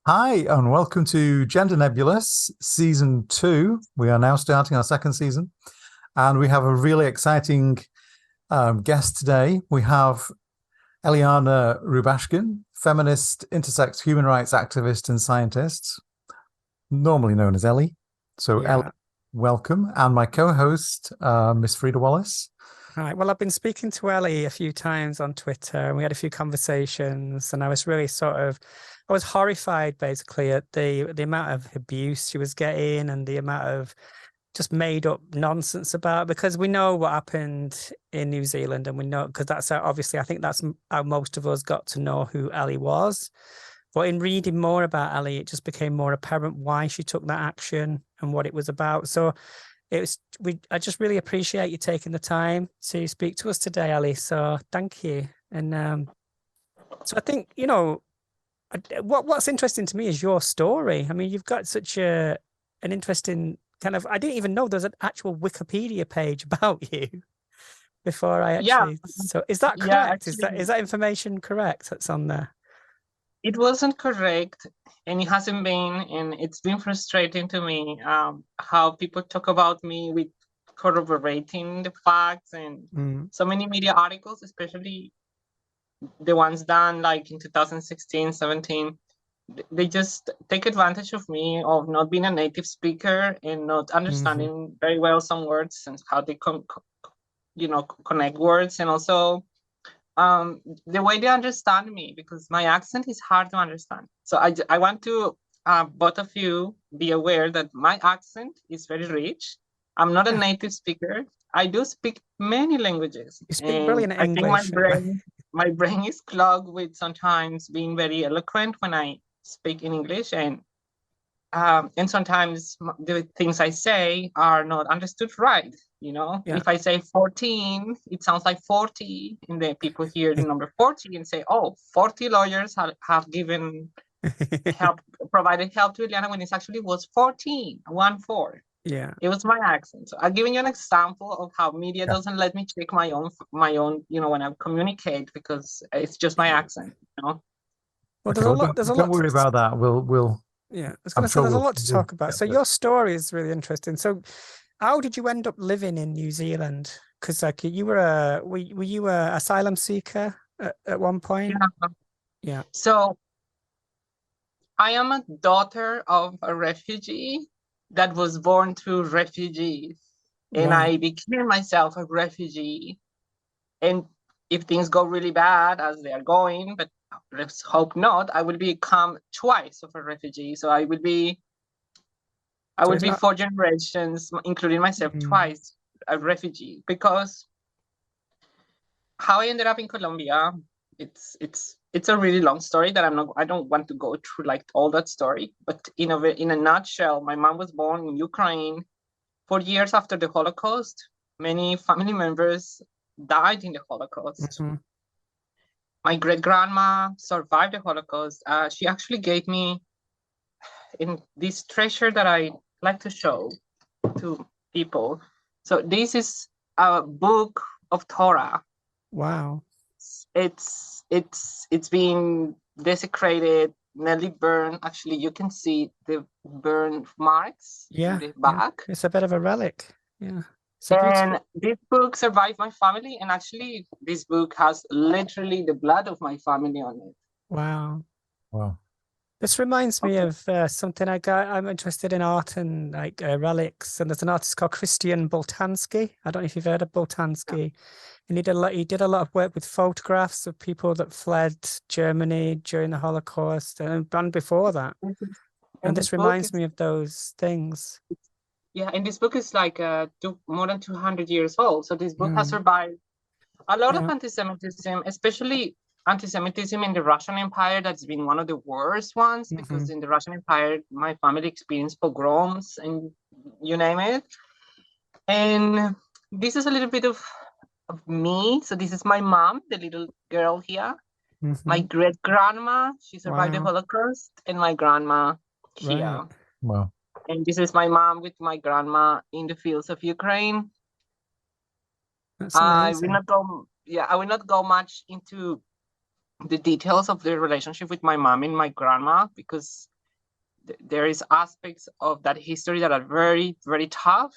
Hi, and welcome to Gender Nebulous Season 2. We are now starting our second season, and we have a really exciting guest today. We have Eliana Rubashkyn, feminist, intersex human rights activist and scientist, normally known as Ellie. So Ellie, welcome. And my co-host, Miss Frida Wallace. Right. Well, I've been speaking to Ellie a few times on Twitter, and we had a few conversations, and I was really I was horrified basically at the amount of abuse she was getting and the amount of just made up nonsense about it, because we know what happened in New Zealand, and we know, because that's obviously, I think that's how most of us got to know who Ellie was. But in reading more about Ellie, it just became more apparent why she took that action and what it was about. So I just really appreciate you taking the time to speak to us today, Ellie. So thank you. And so I think, you know, what's interesting to me is your story. I mean, you've got such an interesting kind of, I didn't even know there's an actual Wikipedia page about you before I actually, so is that correct? Actually, Is that information correct that's on there? It wasn't correct, and it hasn't been, and it's been frustrating to me how people talk about me with corroborating the facts, and so many media articles, especially the ones done like in 2016, 17, they just take advantage of me of not being a native speaker and not understanding very well some words and how they connect words, and also the way they understand me, because my accent is hard to understand. So I want to both of you be aware that my accent is very rich. I'm not a native speaker. I do speak many languages. You speak brilliant English. I think my brain is clogged with sometimes being very eloquent when I speak in English, and sometimes the things I say are not understood right. You know, if I say 14, it sounds like 40, and then people hear the number 40 and say, "Oh, 40 lawyers have given provided help to Eliana," when it actually was 14, 1-4. Yeah, it was my accent. So I'm giving you an example of how media doesn't let me check my own, you know, when I communicate, because it's just my accent, you know. Well, there's a lot. Don't worry about that. We'll. Yeah, I was going to say there's a lot to talk about. So your story is really interesting. So, how did you end up living in New Zealand? Because like you were were you a asylum seeker at one point? Yeah. So I am a daughter of a refugee that was born to refugees, and I became myself a refugee. And if things go really bad, as they are going, but let's hope not, I will become twice of a refugee. So I will be 4 generations, including myself, twice a refugee. Because how I ended up in Colombia, it's a really long story that I don't want to go through like all that story. But in a nutshell, my mom was born in Ukraine 4 years after the Holocaust. Many family members died in the Holocaust. My great-grandma survived the Holocaust. She actually gave me in this treasure that I like to show to people. So this is a book of Torah. Wow. It's been desecrated, nearly burned. Actually, you can see the burn marks in the back. Yeah. It's a bit of a relic. Yeah. And this book survived my family, and actually this book has literally the blood of my family on it. Wow. Wow. This reminds me of something I'm interested in art and like relics, and there's an artist called Christian Boltanski. I don't know if you've heard of Boltanski. And he did a lot of work with photographs of people that fled Germany during the Holocaust and before that. And this reminds me of those things. Yeah, and this book is like more than 200 years old. So this book has survived a lot of anti-Semitism, especially anti-Semitism in the Russian Empire that's been one of the worst ones, because in the Russian Empire, my family experienced pogroms and you name it. And this is a little bit of me. So this is my mom, the little girl here. My great-grandma, she survived the Holocaust, and my grandma here. Right. Wow. And this is my mom with my grandma in the fields of Ukraine. That's I amazing. will not go much into the details of the relationship with my mom and my grandma, because there is aspects of that history that are very, very tough.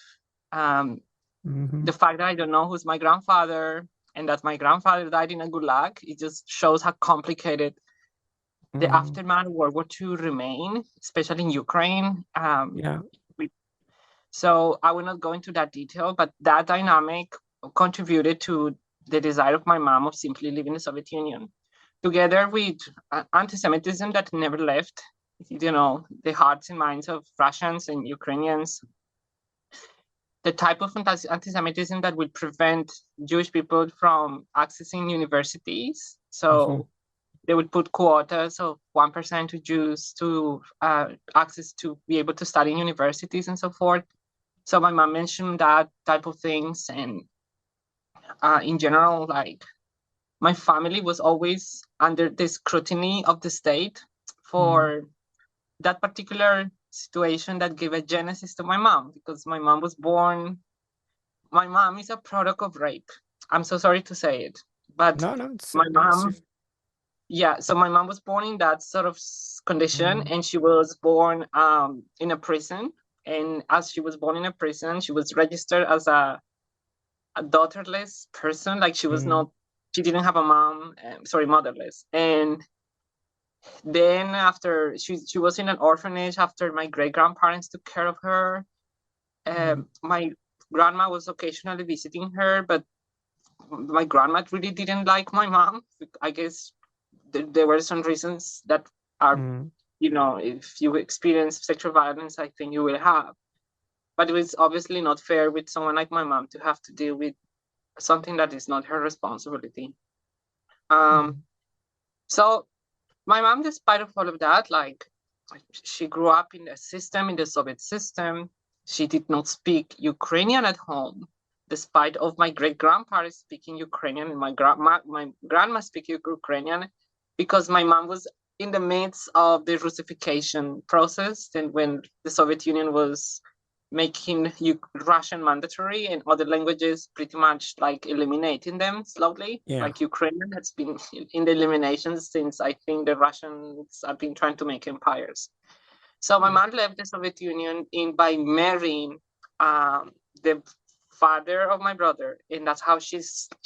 The fact that I don't know who's my grandfather and that my grandfather died in a gulag, it just shows how complicated the aftermath of World War II remain, especially in Ukraine. So I will not go into that detail, but that dynamic contributed to the desire of my mom of simply leaving the Soviet Union, together with anti-Semitism that never left, the hearts and minds of Russians and Ukrainians. The type of anti-Semitism that will prevent Jewish people from accessing universities. So they would put quotas of 1% to Jews to access to be able to study in universities and so forth. So my mom mentioned that type of things. And in general, like, my family was always under the scrutiny of the state for that particular situation that gave a genesis to my mom, because my mom is a product of rape. I'm so sorry to say it, but so my mom was born in that sort of condition, and she was born in a prison. And as she was born in a prison, she was registered as a daughterless person. Like, she didn't have a mom, motherless. And then after she was in an orphanage after my great-grandparents took care of her. My grandma was occasionally visiting her, but my grandma really didn't like my mom. I guess there were some reasons that are, if you experience sexual violence, I think you will have. But it was obviously not fair with someone like my mom to have to deal with something that is not her responsibility. So my mom, despite of all of that, like, she grew up in the Soviet system. She did not speak Ukrainian at home, despite of my great-grandparents speaking Ukrainian and my grandma speaking Ukrainian, because my mom was in the midst of the Russification process, and when the Soviet Union was making Russian mandatory and other languages pretty much like eliminating them slowly. Like, Ukrainian has been in the elimination since, I think, the Russians have been trying to make empires. So my mom left the Soviet Union by marrying the father of my brother, and that's how she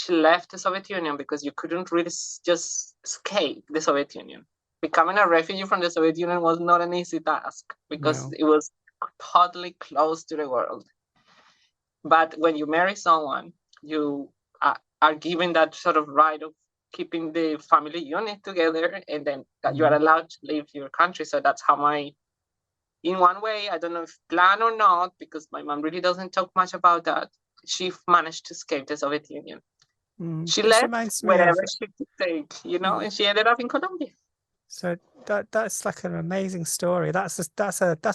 left the Soviet Union, because you couldn't really just escape the Soviet Union. Becoming a refugee from the Soviet Union was not an easy task, because it was totally close to the world. But when you marry someone, you are given that sort of right of keeping the family unit together, and then you are allowed to leave your country. So that's how in one way, I don't know if planned or not, because my mom really doesn't talk much about that, she managed to escape the Soviet Union. She left wherever she could take, and she ended up in Colombia. So that's like an amazing story. That's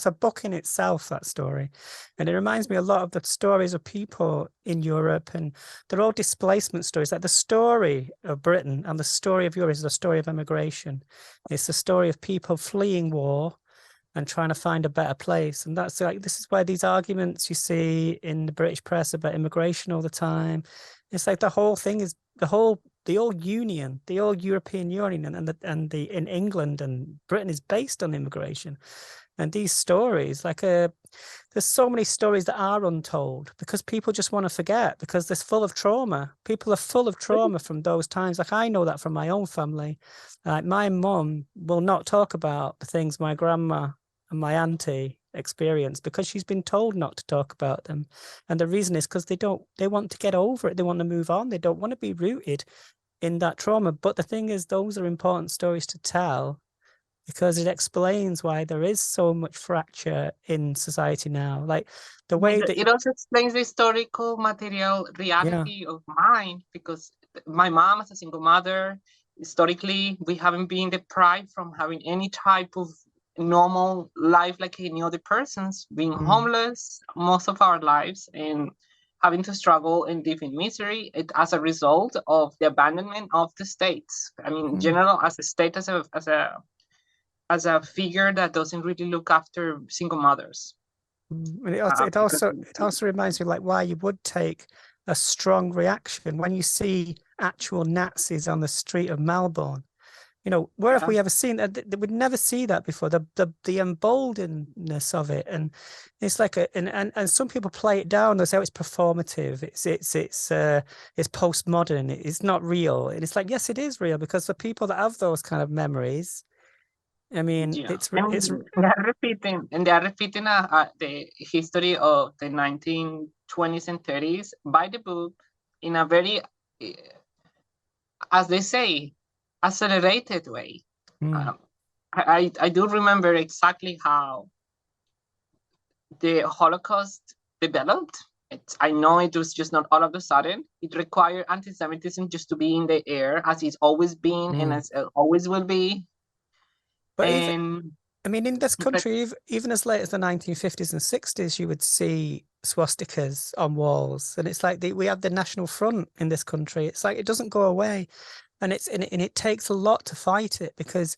a book in itself, that story. And it reminds me a lot of the stories of people in Europe, and they're all displacement stories. Like, the story of Britain and the story of Europe is the story of immigration. It's the story of people fleeing war and trying to find a better place. And that's like, this is why these arguments you see in the British press about immigration all the time. It's like the whole thing is the old union, the old European Union, and in England and Britain is based on immigration. And these stories, like, there's so many stories that are untold because people just want to forget, because they're full of trauma. People are full of trauma from those times. Like, I know that from my own family. My mum will not talk about the things my grandma and my auntie experience, because she's been told not to talk about them. And the reason is because they want to get over it. They want to move on. They don't want to be rooted in that trauma. But the thing is, those are important stories to tell, because it explains why there is so much fracture in society now. Like, the way that it also explains the historical material reality of mine, because my mom, as a single mother, historically, we haven't been deprived from having any type of normal life like any other persons, being homeless most of our lives and having to struggle and live in misery as a result of the abandonment of the states. I mean, in general, as a state, as a figure that doesn't really look after single mothers. And it also reminds me like why you would take a strong reaction when you see actual Nazis on the street of Melbourne. You know, where have we ever seen that? They would never see that before. The emboldenedness of it, and it's like and some people play it down. They say it's performative. It's postmodern. It's not real. And it's like, yes, it is real, because the people that have those kind of memories, I mean, they're repeating the history of the 1920s and 30s by the book in a very, as they say, accelerated way. I do remember exactly how the Holocaust developed. I know it was just not all of a sudden. It required anti-Semitism just to be in the air, as it's always been and as it always will be. But I mean, in this country, even as late as the 1950s and 60s, you would see swastikas on walls, and it's like we have the National Front in this country. It's like it doesn't go away, and it takes a lot to fight it, because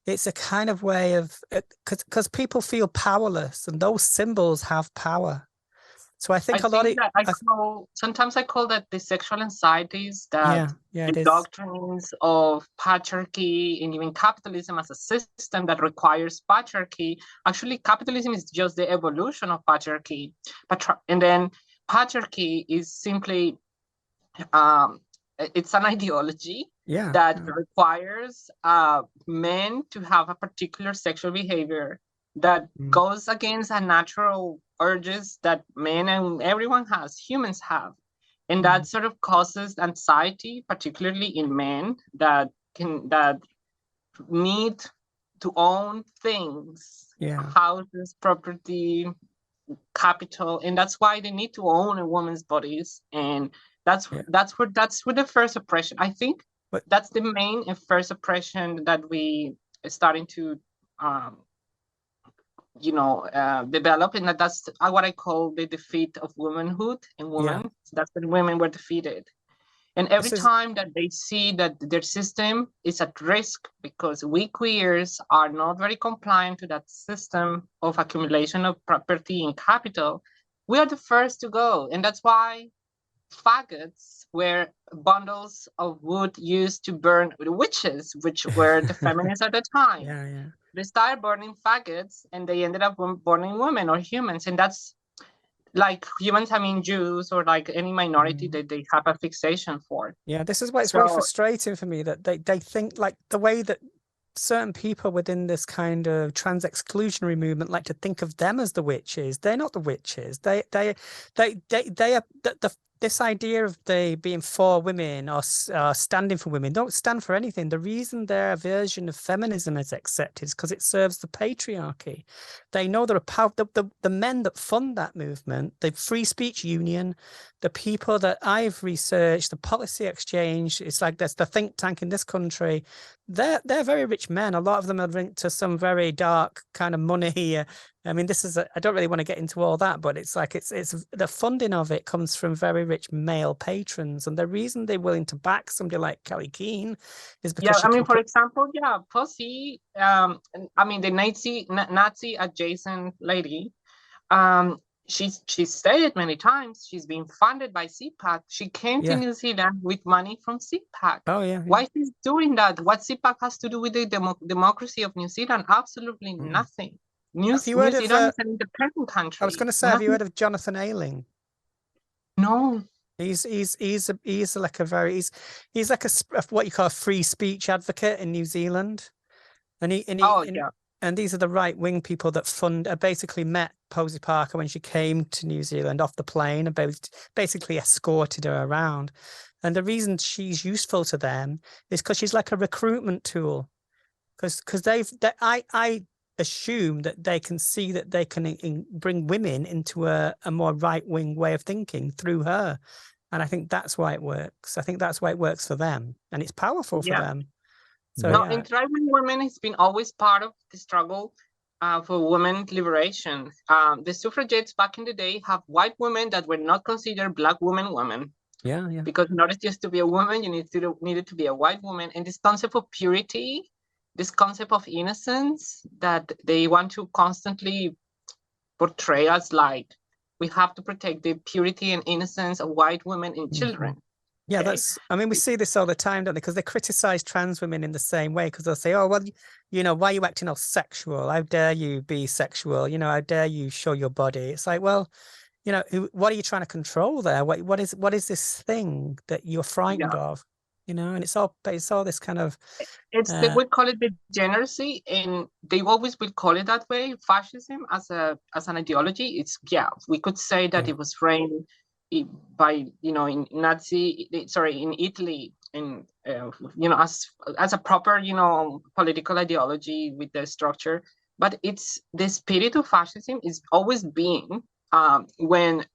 it's a kind of way of because people feel powerless, and those symbols have power. So I think sometimes I call that the sexual anxieties that the doctrines of patriarchy and even capitalism as a system that requires patriarchy. Actually, capitalism is just the evolution of patriarchy. And then patriarchy is simply, it's an ideology that requires men to have a particular sexual behavior that goes against a natural urges that men and everyone has, humans have. And that sort of causes anxiety, particularly in men that need to own things, houses, property, capital, and that's why they need to own a woman's bodies. And that's where the first oppression, I think, that's the main and first oppression that we are starting to develop, and that's what I call the defeat of womanhood and women. That's when women were defeated. And every time that they see that their system is at risk because we queers are not very compliant to that system of accumulation of property and capital, we are the first to go. And that's why faggots were bundles of wood used to burn witches, which were the feminists at the time. They started burning faggots and they ended up burning women or humans. And that's like humans, I mean Jews or like any minority that they have a fixation for. Yeah, this is why it's very frustrating for me that they think like the way that certain people within this kind of trans exclusionary movement like to think of them as the witches. They're not the witches. They are this idea of they being for women or standing for women don't stand for anything. The reason their version of feminism is accepted is because it serves the patriarchy. They know there are the men that fund that movement, the Free Speech Union, the people that I've researched, the Policy Exchange. It's like that's the think tank in this country. They're very rich men. A lot of them are linked to some very dark kind of money. I mean, I don't really want to get into all that, but it's like it's the funding of it comes from very rich male patrons, and the reason they're willing to back somebody like Kellie Keen is because for example, Posie, the Nazi adjacent lady, she stated many times she's been funded by CPAC. She came to New Zealand with money from CPAC. Why she's doing that? What CPAC has to do with the democracy of New Zealand? Absolutely nothing. New Zealand is an independent country. I was going to say, have you heard of Jonathan Ayling? No. He's like what you call a free speech advocate in New Zealand, and these are the right wing people that basically met Posie Parker when she came to New Zealand off the plane and basically escorted her around. And the reason she's useful to them is because she's like a recruitment tool, because I assume that they can see that they can bring women into a more right-wing way of thinking through her. And I think that's why it works. I think that's why it works for them. And it's powerful for them. So No, yeah. and thriving women has been always part of the struggle for women's liberation. The suffragettes back in the day have white women that were not considered black women. Yeah, yeah. Because in order just to be a woman, you needed to be a white woman. And this concept of purity, this concept of innocence that they want to constantly portray as like, we have to protect the purity and innocence of white women and children. Yeah, Okay? I mean, we see this all the time, don't they? Because they criticize trans women in the same way, because they'll say, oh, well, you know, why are you acting all sexual? How dare you be sexual? You know, how dare you show your body? It's like, well, you know, what are you trying to control there? What is this thing that you're frightened of? You know, and it's all this kind of. We call it degeneracy, and they always will call it that way. Fascism as an ideology. We could say that it was framed by, you know, in Italy, in you know, as a proper, you know, political ideology with the structure. But it's the spirit of fascism is always being when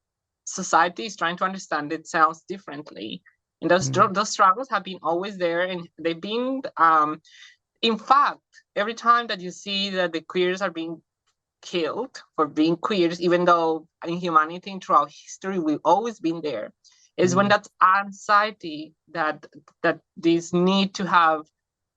society is trying to understand itself differently. And those struggles have been always there, and they've been, in fact, every time that you see that the queers are being killed for being queers, even though in humanity and throughout history we've always been there, is when that anxiety, that this need to have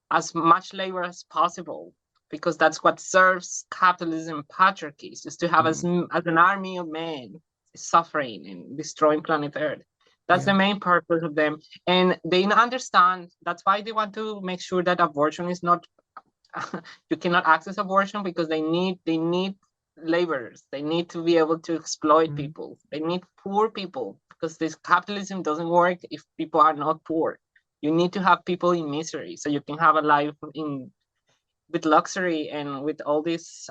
as much labor as possible, because that's what serves capitalism, patriarchy, is just to have as an army of men suffering and destroying planet Earth. That's the main purpose of them. And they understand, that's why they want to make sure that abortion is not, you cannot access abortion, because they need laborers. They need to be able to exploit people. They need poor people, because this capitalism doesn't work if people are not poor. You need to have people in misery so you can have a life with luxury and with all this,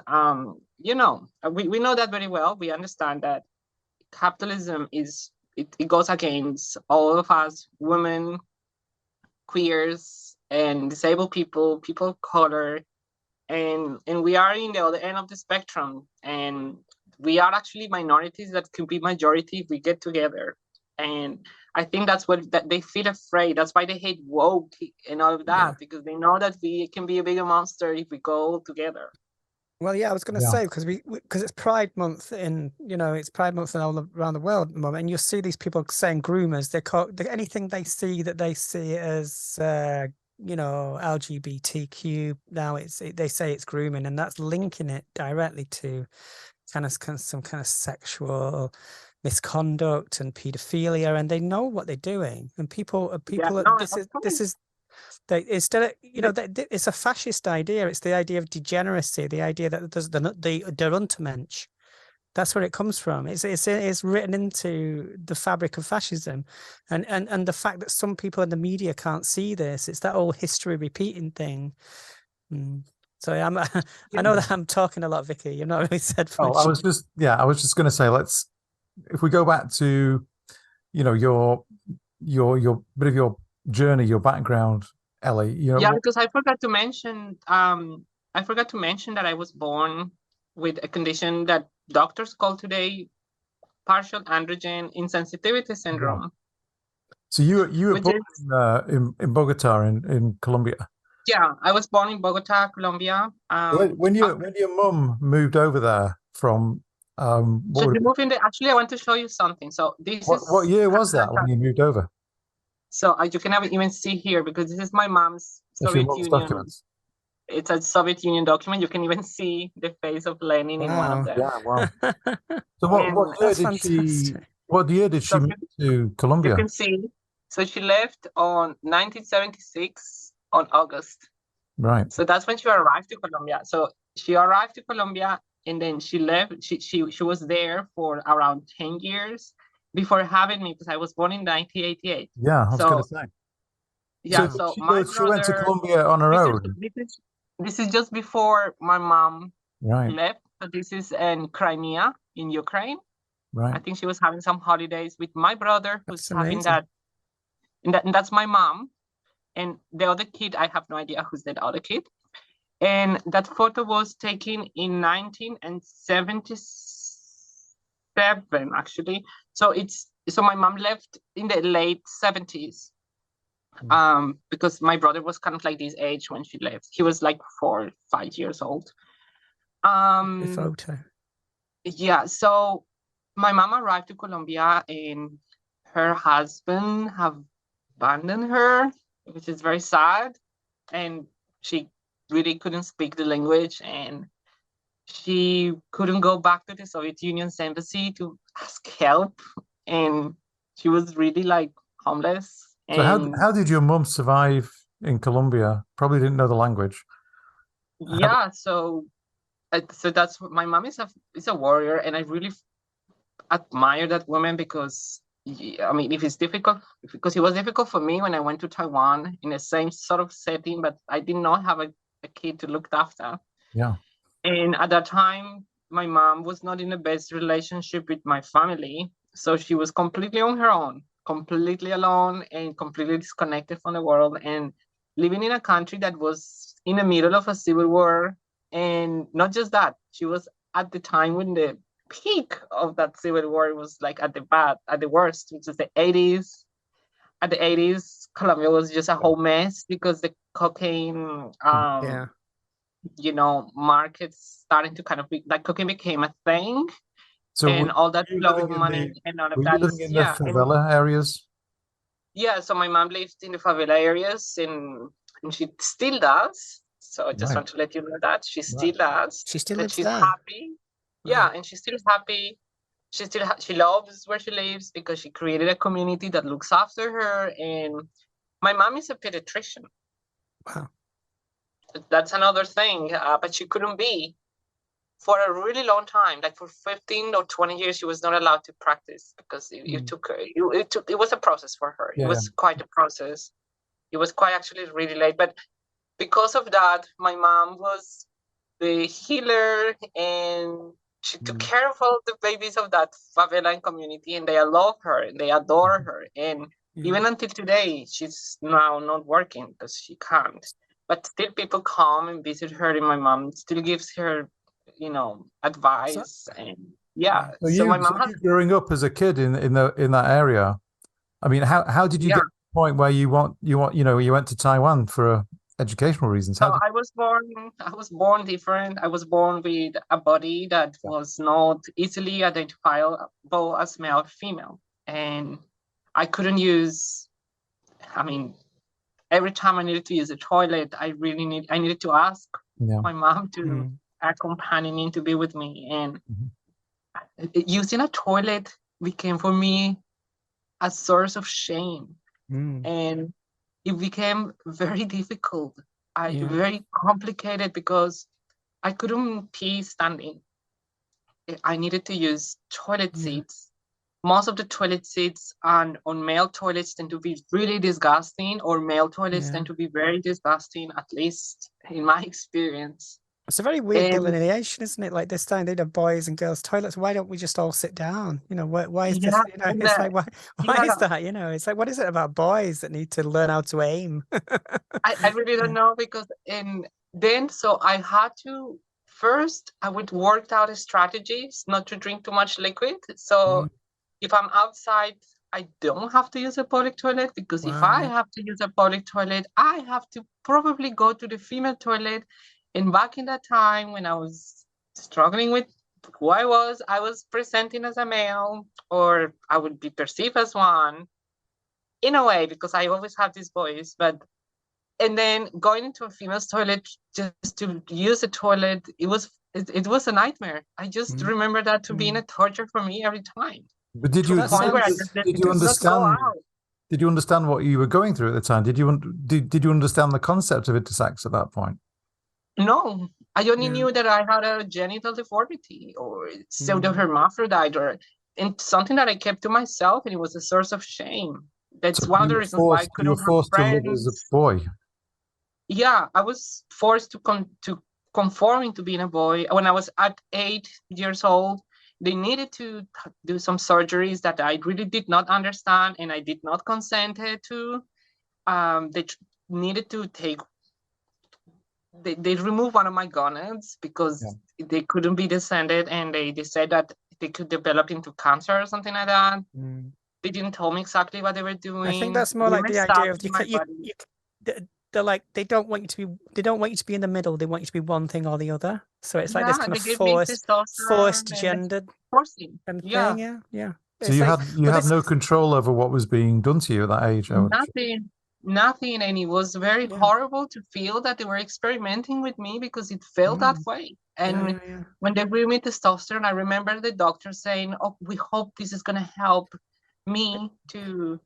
you know, we know that very well. We understand that capitalism it goes against all of us, women, queers, and disabled people of color, and we are in the other end of the spectrum, and we are actually minorities that can be majority if we get together. And I think that's that they feel afraid. That's why they hate woke and all of that, because they know that we can be a bigger monster if we go together. Well, yeah, I was going to say, because it's Pride Month it's Pride Month all around the world at the moment, and you'll see these people saying groomers. Anything they see that they see as you know, LGBTQ. Now they say it's grooming, and that's linking it directly to kind of some kind of sexual misconduct and pedophilia, and they know what they're doing. And it's a fascist idea. It's the idea of degeneracy, the idea that there's the Untermensch. That's where it comes from. It's written into the fabric of fascism, and the fact that some people in the media can't see this. It's that old history repeating thing. So I know that I'm talking a lot, Vicky. You've not really said much. I was just going to say, if we go back to, you know, your bit of your journey, your background, Ellie. You know, because I forgot to mention that I was born with a condition that doctors call today partial androgen insensitivity syndrome. Yeah. So you were born in Bogotá in Colombia. Yeah, I was born in Bogotá, Colombia. When your mum moved over there from actually I want to show you something. So what year was that when you moved over? So you can even see here, because this is my mom's Soviet Union documents. It's a Soviet Union document. You can even see the face of Lenin in one of them. Yeah, wow. So what year did she move to Colombia? You can see. So she left on 1976 on August. Right. So that's when she arrived to Colombia. So she arrived to Colombia, and then she left. She was there for around 10 years before having me, because I was born in 1988. Yeah, I was going to say. Yeah, so she went to Colombia on her own. This is just before my mom left. So this is in Crimea, in Ukraine. Right. I think she was having some holidays with my brother, who's having that. And that's my mom. And the other kid, I have no idea who's that other kid. And that photo was taken in 1977, actually. So my mom left in the late 70s. because my brother was kind of like this age when she left. He was like 4 or 5 years old. The photo. Yeah, so my mom arrived to Colombia and her husband have abandoned her, which is very sad. And she really couldn't speak the language, and she couldn't go back to the Soviet Union's embassy to ask help. And she was really like homeless. So And how did your mum survive in Colombia? Probably didn't know the language. yeah, so that's what my mom is a warrior, and I really admire that woman because I mean, if it's difficult, because it was difficult for me when I went to Taiwan in the same sort of setting, but I did not have a kid to look after. Yeah. And at that time, my mom was not in the best relationship with my family. So she was completely on her own, completely alone and completely disconnected from the world, and living in a country that was in the middle of a civil war. And not just that, she was at the time when the peak of that civil war was like at the worst, which is the 80s. At the 80s, Colombia was just a whole mess because the cocaine, you know, markets starting to kind of be like cocaine became a thing. So and all that flow of money and all of that. Were you living in the favela areas? Yeah, so my mom lived in the favela areas, and she still does. So I just want to let you know that she still does. She still lives she's there. Happy. Yeah, and she's still happy. She loves where she lives because she created a community that looks after her. And my mom is a pediatrician. Wow. That's another thing, but she couldn't be for a really long time. Like for 15 or 20 years, she was not allowed to practice because it was a process for her. It was quite a process. It was quite actually really late. But because of that, my mom was the healer, and she took care of all the babies of that favela community, and they love her and they adore her. And even until today, she's now not working because she can't. But still people come and visit her, and my mom still gives her, you know, advice. And so my mom you growing up as a kid in that area, I mean, how did you get to the point where you went to Taiwan for educational reasons? So I was born different. I was born with a body that was not easily identifiable as male or female. And I couldn't use, I mean, every time I needed to use a toilet, I needed to ask my mom to accompany me, to be with me. And using a toilet became for me a source of shame. And it became very difficult, very complicated, because I couldn't pee standing. I needed to use toilet seats. Most of the toilet seats on male toilets tend to be really disgusting, or male toilets tend to be very disgusting, at least in my experience. It's a very weird delineation, isn't it? Like this time they have boys and girls toilets. Why don't we just all sit down? You know, why is this? You know, it's like why is that? You know, it's like, what is it about boys that need to learn how to aim? I really don't know, because so I had to first I would work out strategies not to drink too much liquid. So if I'm outside, I don't have to use a public toilet, because if I have to use a public toilet, I have to probably go to the female toilet. And back in that time when I was struggling with who I was presenting as a male, or I would be perceived as one in a way, because I always have this voice. And then going into a female's toilet just to use a toilet, it was a nightmare. I just remember that to being a torture for me every time. But did you understand? Did you understand what you were going through at the time? Did you understand the concept of intersex at that point? No, I only knew that I had a genital deformity or pseudo-hermaphrodite, and something that I kept to myself, and it was a source of shame. That's one of the reasons why I couldn't have friends. You were forced to live as a boy. Yeah, I was forced to conform into being a boy. When I was at 8 years old, they needed to do some surgeries that I really did not understand, and I did not consent to. They needed to take. They removed one of my gonads because they couldn't be descended, and they said that they could develop into cancer or something like that. They didn't tell me exactly what they were doing. I think that's more They like the messed idea up of my body. they're like they don't want you to be in the middle. They want you to be one thing or the other. So it's like this Yeah, kind they of gave me testosterone and gendered forcing. kind of Yeah, thing. Yeah, yeah. So It's you like, had but no control over what was being done to you at that age, I would have thought. nothing, and it was very Yeah. horrible to feel that they were experimenting with me because it felt that way. And yeah. when they gave me testosterone, I remember the doctor saying, "Oh, we hope this is gonna help me to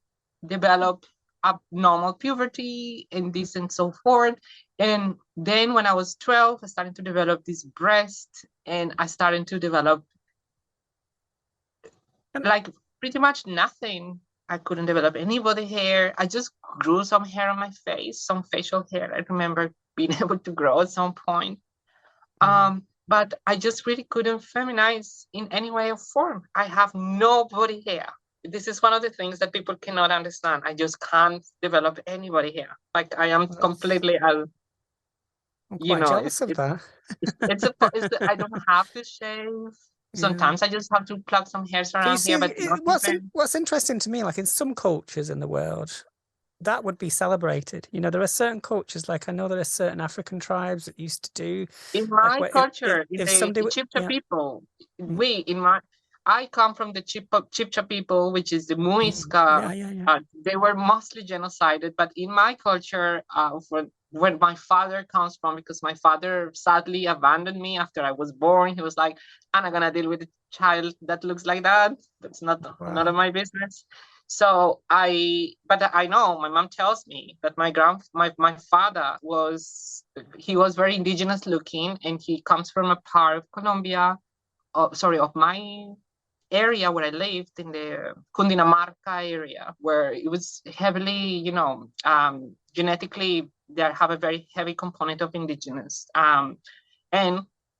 develop abnormal puberty and this and so forth." And then when I was 12, I started to develop this breast, and I started to develop like pretty much nothing. I couldn't develop any body hair. I just grew some hair on my face, some facial hair. I remember being able to grow at some point. But I just really couldn't feminize in any way or form. I have no body hair. This is one of the things that people cannot understand. I just can't develop any body hair. Like I am completely, I'm quite jealous of that. I don't have to shave. Sometimes I just have to pluck some hairs So you around here, see, but what's interesting to me, like in some cultures in the world, that would be celebrated. You know, there are certain cultures, like I know there are certain African tribes that used to do. in Like my culture, if the somebody, Chibcha people, I come from the Chibcha people, which is the Muisca. They were mostly genocided, but in my culture, where my father comes from, because my father sadly abandoned me after I was born. He was like, "I'm not gonna deal with a child that looks like that. That's none of my business." So but I know my mom tells me that my father was very indigenous looking, and he comes from a part of Colombia, of my area where I lived in the Cundinamarca area, where it was heavily, genetically, they have a very heavy component of indigenous. And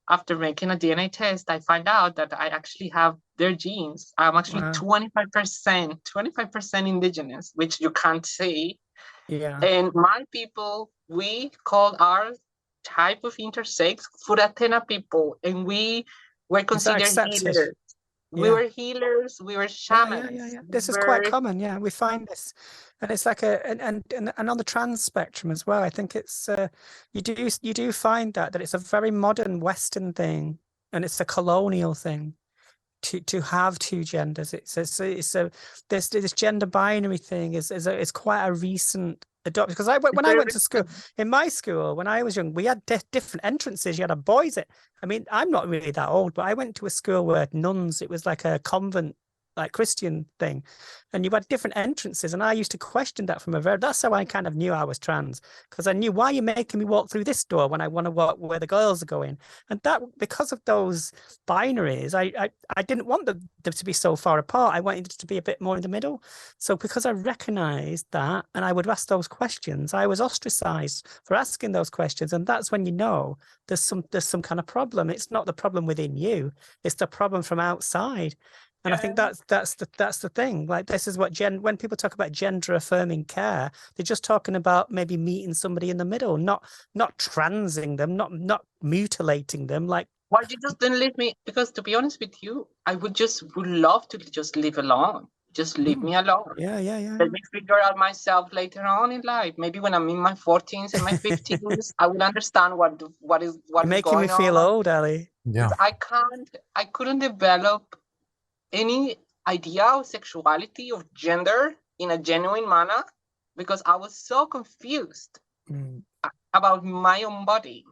after making a DNA test, I find out that I actually have their genes. I'm actually 25% indigenous, which you can't see. Yeah. And my people, we call our type of intersex Furatena people, and we were considered healers. We were healers, we were shamans. This is quite common. Yeah, we find this, and it's like and on the trans spectrum as well. I think it's you do find that it's a very modern Western thing, and it's a colonial thing to have two genders. It's this gender binary thing is quite a recent adoption. Because when I went to school, in my school when I was young, we had different entrances. You had a boys. I mean, I'm not really that old, but I went to a school where nuns. It was like a convent, like Christian thing, and you had different entrances, and I used to question that that's how I kind of knew I was trans, because I knew, why are you making me walk through this door when I want to walk where the girls are going? And that, because of those binaries, I didn't want them to be so far apart. I wanted it to be a bit more in the middle. So because I recognized that, and I would ask those questions, I was ostracized for asking those questions, and that's when you know there's some kind of problem. It's not the problem within you, it's the problem from outside. And I think that's the thing. Like, this is what when people talk about gender affirming care, they're just talking about maybe meeting somebody in the middle, not transing them, not mutilating them. Like, why you just didn't leave me? Because to be honest with you, I would love to just live alone. Just leave me alone. Yeah. Let me figure out myself later on in life. Maybe when I'm in my 14s and my 15s, I will understand what is You're making me feel old, Ali. Yeah. I couldn't develop any idea of sexuality, of gender in a genuine manner, because I was so confused about my own body.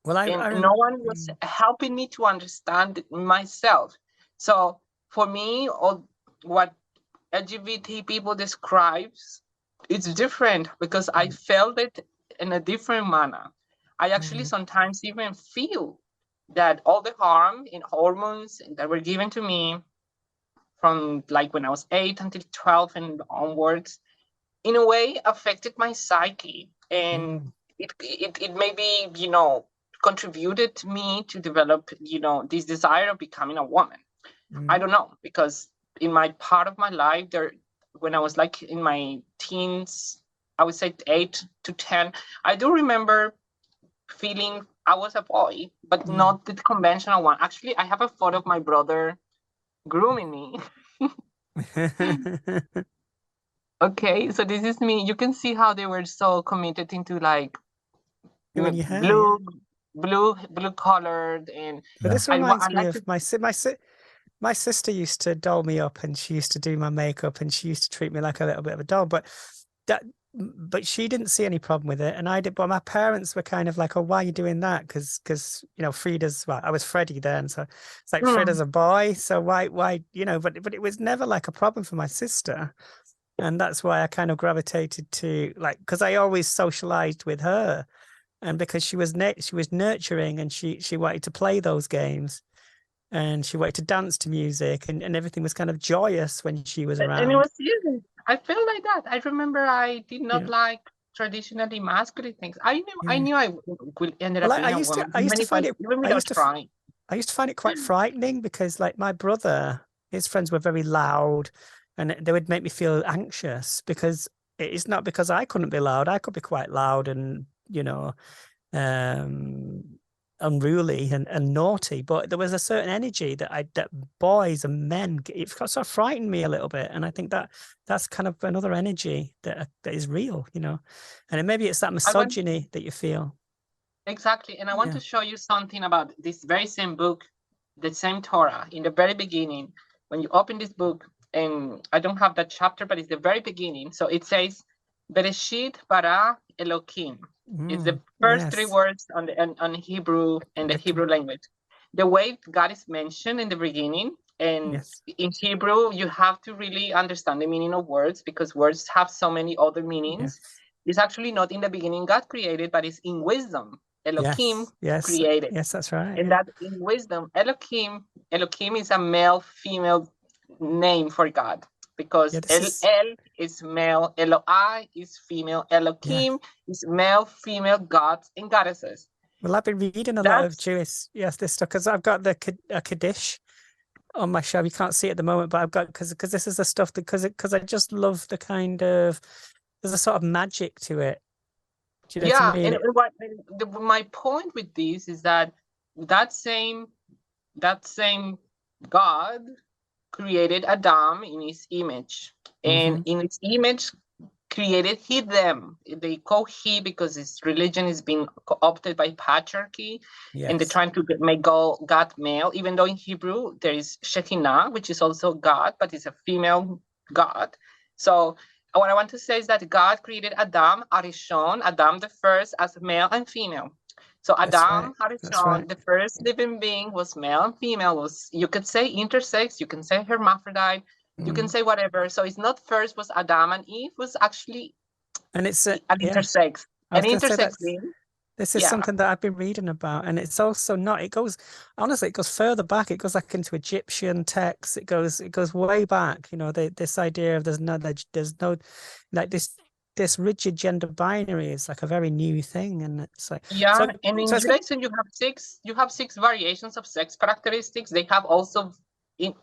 Well, no one was helping me to understand myself. So for me, what LGBT people describes, it's different, because I felt it in a different manner. I actually sometimes even feel that all the harm in hormones that were given to me from like when I was 8 until 12 and onwards, in a way affected my psyche. And it maybe, contributed me to develop, this desire of becoming a woman. I don't know, because in my part of my life, when I was like in my teens, I would say 8 to 10, I do remember feeling I was a boy, but not the conventional one. Actually, I have a photo of my brother grooming me. Okay, so this is me. You can see how they were so committed into like Doing your hair, blue, blue colored, and But this I reminds me like of my sister used to doll me up, and she used to do my makeup, and she used to treat me like a little bit of a doll. But she didn't see any problem with it, and I did. But my parents were kind of like, "Oh, why are you doing that?" Because Frida's. Well, I was Freddie then, so it's like Frida's a boy, so why But it was never like a problem for my sister, and that's why I kind of gravitated to because I always socialized with her, and because she was nurturing, and she wanted to play those games, and she wanted to dance to music, and everything was kind of joyous when she was around. And it was easy. I felt like that. I remember I did not Yeah. like traditionally masculine things. I knew I would ended up being a woman. I used to find it even without trying. I used to find it quite frightening, because like my brother, his friends were very loud, and they would make me feel anxious, because it's not because I couldn't be loud. I could be quite loud and unruly and naughty, but there was a certain energy that boys and men, it sort of frightened me a little bit, and I think that's kind of another energy that is real, and maybe it's that misogyny that you feel. Exactly, and I want to show you something about this very same book, the same Torah. In the very beginning, when you open this book, and I don't have that chapter, but it's the very beginning. So it says, "Bereshit bara Elokim." It's the first three words on Hebrew, and the Hebrew language. The way God is mentioned in the beginning, and in Hebrew, you have to really understand the meaning of words, because words have so many other meanings. It's actually not in the beginning God created, but it's in wisdom. Elohim created. Yes, that's right. And that in wisdom, Elohim is a male-female name for God, because El is male, Eloi is female, Elohim is male, female gods and goddesses. Well, I've been reading a lot of Jewish, this stuff, because I've got the Kaddish on my shelf. You can't see it at the moment, but I've got, because this is the stuff that, because I just love the kind of, there's a sort of magic to it. Do you know what I mean? And my point with this is that same God created Adam in his image, and in his image created he them. They call he because his religion is being co-opted by patriarchy, and they're trying to make God male, even though in Hebrew there is Shekinah, which is also God, but it's a female God. So what I want to say is that God created Adam, Arishon, Adam the first, as male and female. So Adam, Arishon, the first living being, was male and female. You could say intersex, you can say hermaphrodite, you can say whatever. So it's not first was Adam and Eve, was actually an intersex. An intersex being. This is something that I've been reading about, and it's also not. It goes further back. It goes like into Egyptian texts. It goes way back. This idea of there's no like this rigid gender binary is like a very new thing, and it's like and in Judaism you have six variations of sex characteristics. They have also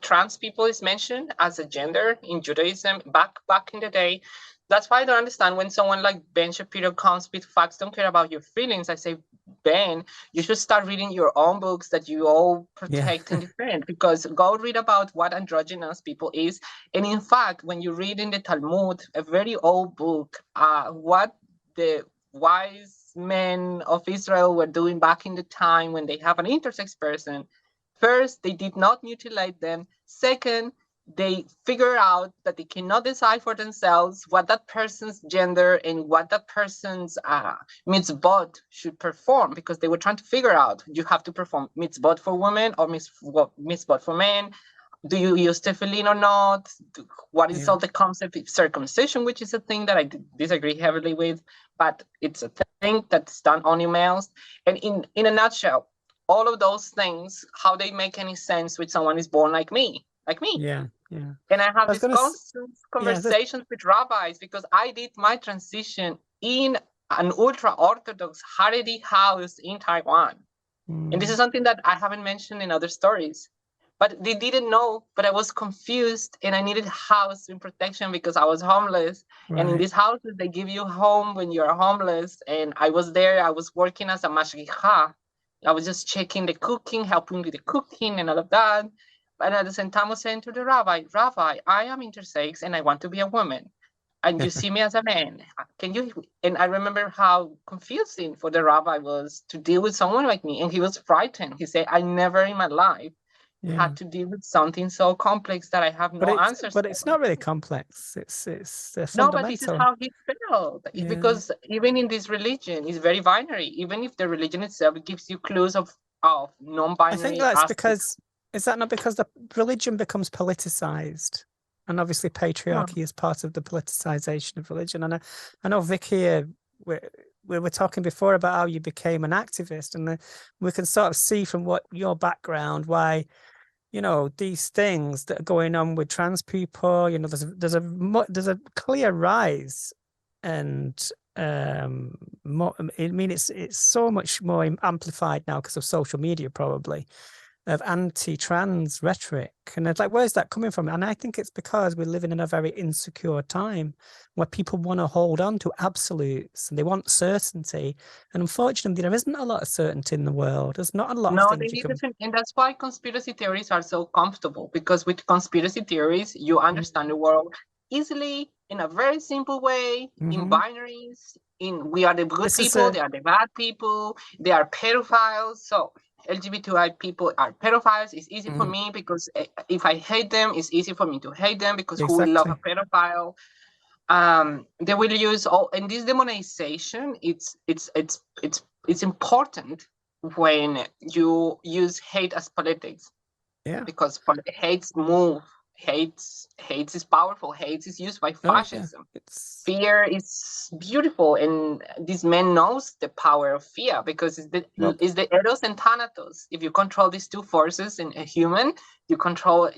trans people is mentioned as a gender in Judaism back in the day. That's why I don't understand when someone like Ben Shapiro comes with facts, don't care about your feelings. I say, Ben, you should start reading your own books that you all protect and defend, because go read about what androgynous people is. And in fact, when you read in the Talmud, a very old book, what the wise men of Israel were doing back in the time when they have an intersex person, first, they did not mutilate them. Second, they figure out that they cannot decide for themselves what that person's gender and what that person's mitzvot should perform, because they were trying to figure out, you have to perform mitzvot for women or mitzvot for men. Do you use tefillin or not? What is all the concept of circumcision, which is a thing that I disagree heavily with, but it's a thing that's done on males. And in a nutshell, all of those things, how they make any sense with someone is born like me. And I have these constant conversations with rabbis, because I did my transition in an ultra-Orthodox Haredi house in Taiwan. And this is something that I haven't mentioned in other stories. But they didn't know, but I was confused, and I needed house and protection because I was homeless. And in these houses, they give you home when you're homeless. And I was there, I was working as a mashgicha. I was just checking the cooking, helping with the cooking and all of that. and at the same time was saying to the rabbi, I am intersex and I want to be a woman. And you see me as a man. Can you? And I remember how confusing for the rabbi was to deal with someone like me. And he was frightened. He said, I never in my life had to deal with something so complex that I have no answers. But it's not really complex. It's no, but this is how he felt. Yeah. Because even in this religion, it's very binary. Even if the religion itself gives you clues of non-binary. I think that's because, is that not because the religion becomes politicized? And obviously patriarchy is part of the politicization of religion. And I know, Vicky, we were talking before about how you became an activist, and we can sort of see from what your background why, you know, these things that are going on with trans people, you know, there's a clear rise, and more, I mean, it's so much more amplified now because of social media, probably, of anti-trans rhetoric. And it's like, where's that coming from? And I think it's because we're living in a very insecure time where people want to hold on to absolutes and they want certainty. And unfortunately, there isn't a lot of certainty in the world. There's not a lot of things you can... And that's why conspiracy theories are so comfortable, because with conspiracy theories, you understand the world easily, in a very simple way, in binaries, we are the good people, they are the bad people, they are pedophiles. So LGBTI people are pedophiles. It's easy for me because if I hate them, it's easy for me to hate them, because who will love a pedophile? They will use all, and this demonization, it's important when you use hate as politics. Yeah. Because hate is powerful. Hate is used by fascism. Fear is beautiful, and this man knows the power of fear, because it's the eros and thanatos. If you control these two forces in a human, you control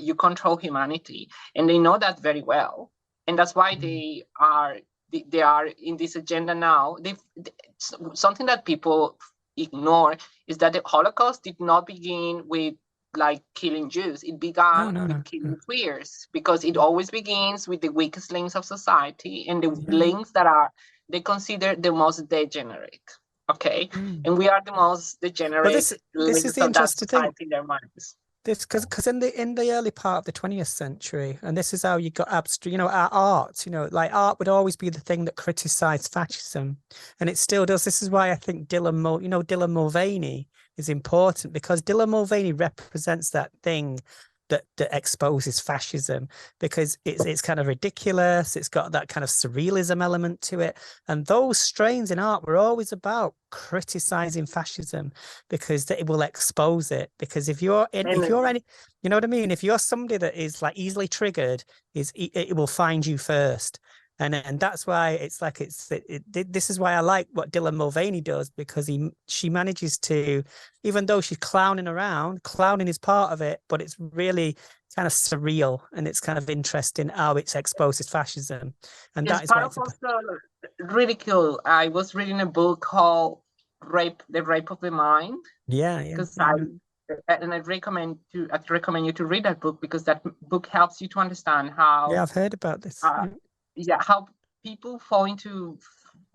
humanity, and they know that very well, and that's why they are in this agenda now. Something that people ignore is that the Holocaust did not begin with like killing Jews. It began with killing queers, because it always begins with the weakest links of society and the links that they consider the most degenerate. Okay, and we are the most degenerate. This is the interesting thing in their minds. This because in the early part of the 20th century, and this is how you got abstract, you know, our art, you know, like art would always be the thing that criticized fascism, and it still does. This is why I think Dylan Mulvaney is important, because Dylan Mulvaney represents that thing that exposes fascism, because it's kind of ridiculous. It's got that kind of surrealism element to it, and those strains in art were always about criticizing fascism, because it will expose it. Because if you're any, you know what I mean, if you're somebody that is like easily triggered, it will find you first. And that's why it's like this is why I like what Dylan Mulvaney does, because she manages to, even though she's clowning around, clowning is part of it, but it's really kind of surreal, and it's kind of interesting how it's exposes fascism. And that is part of also ridicule. I was reading a book called The Rape of the Mind. Because I recommend you to read that book, because that book helps you to understand how. Yeah, I've heard about this. How people fall into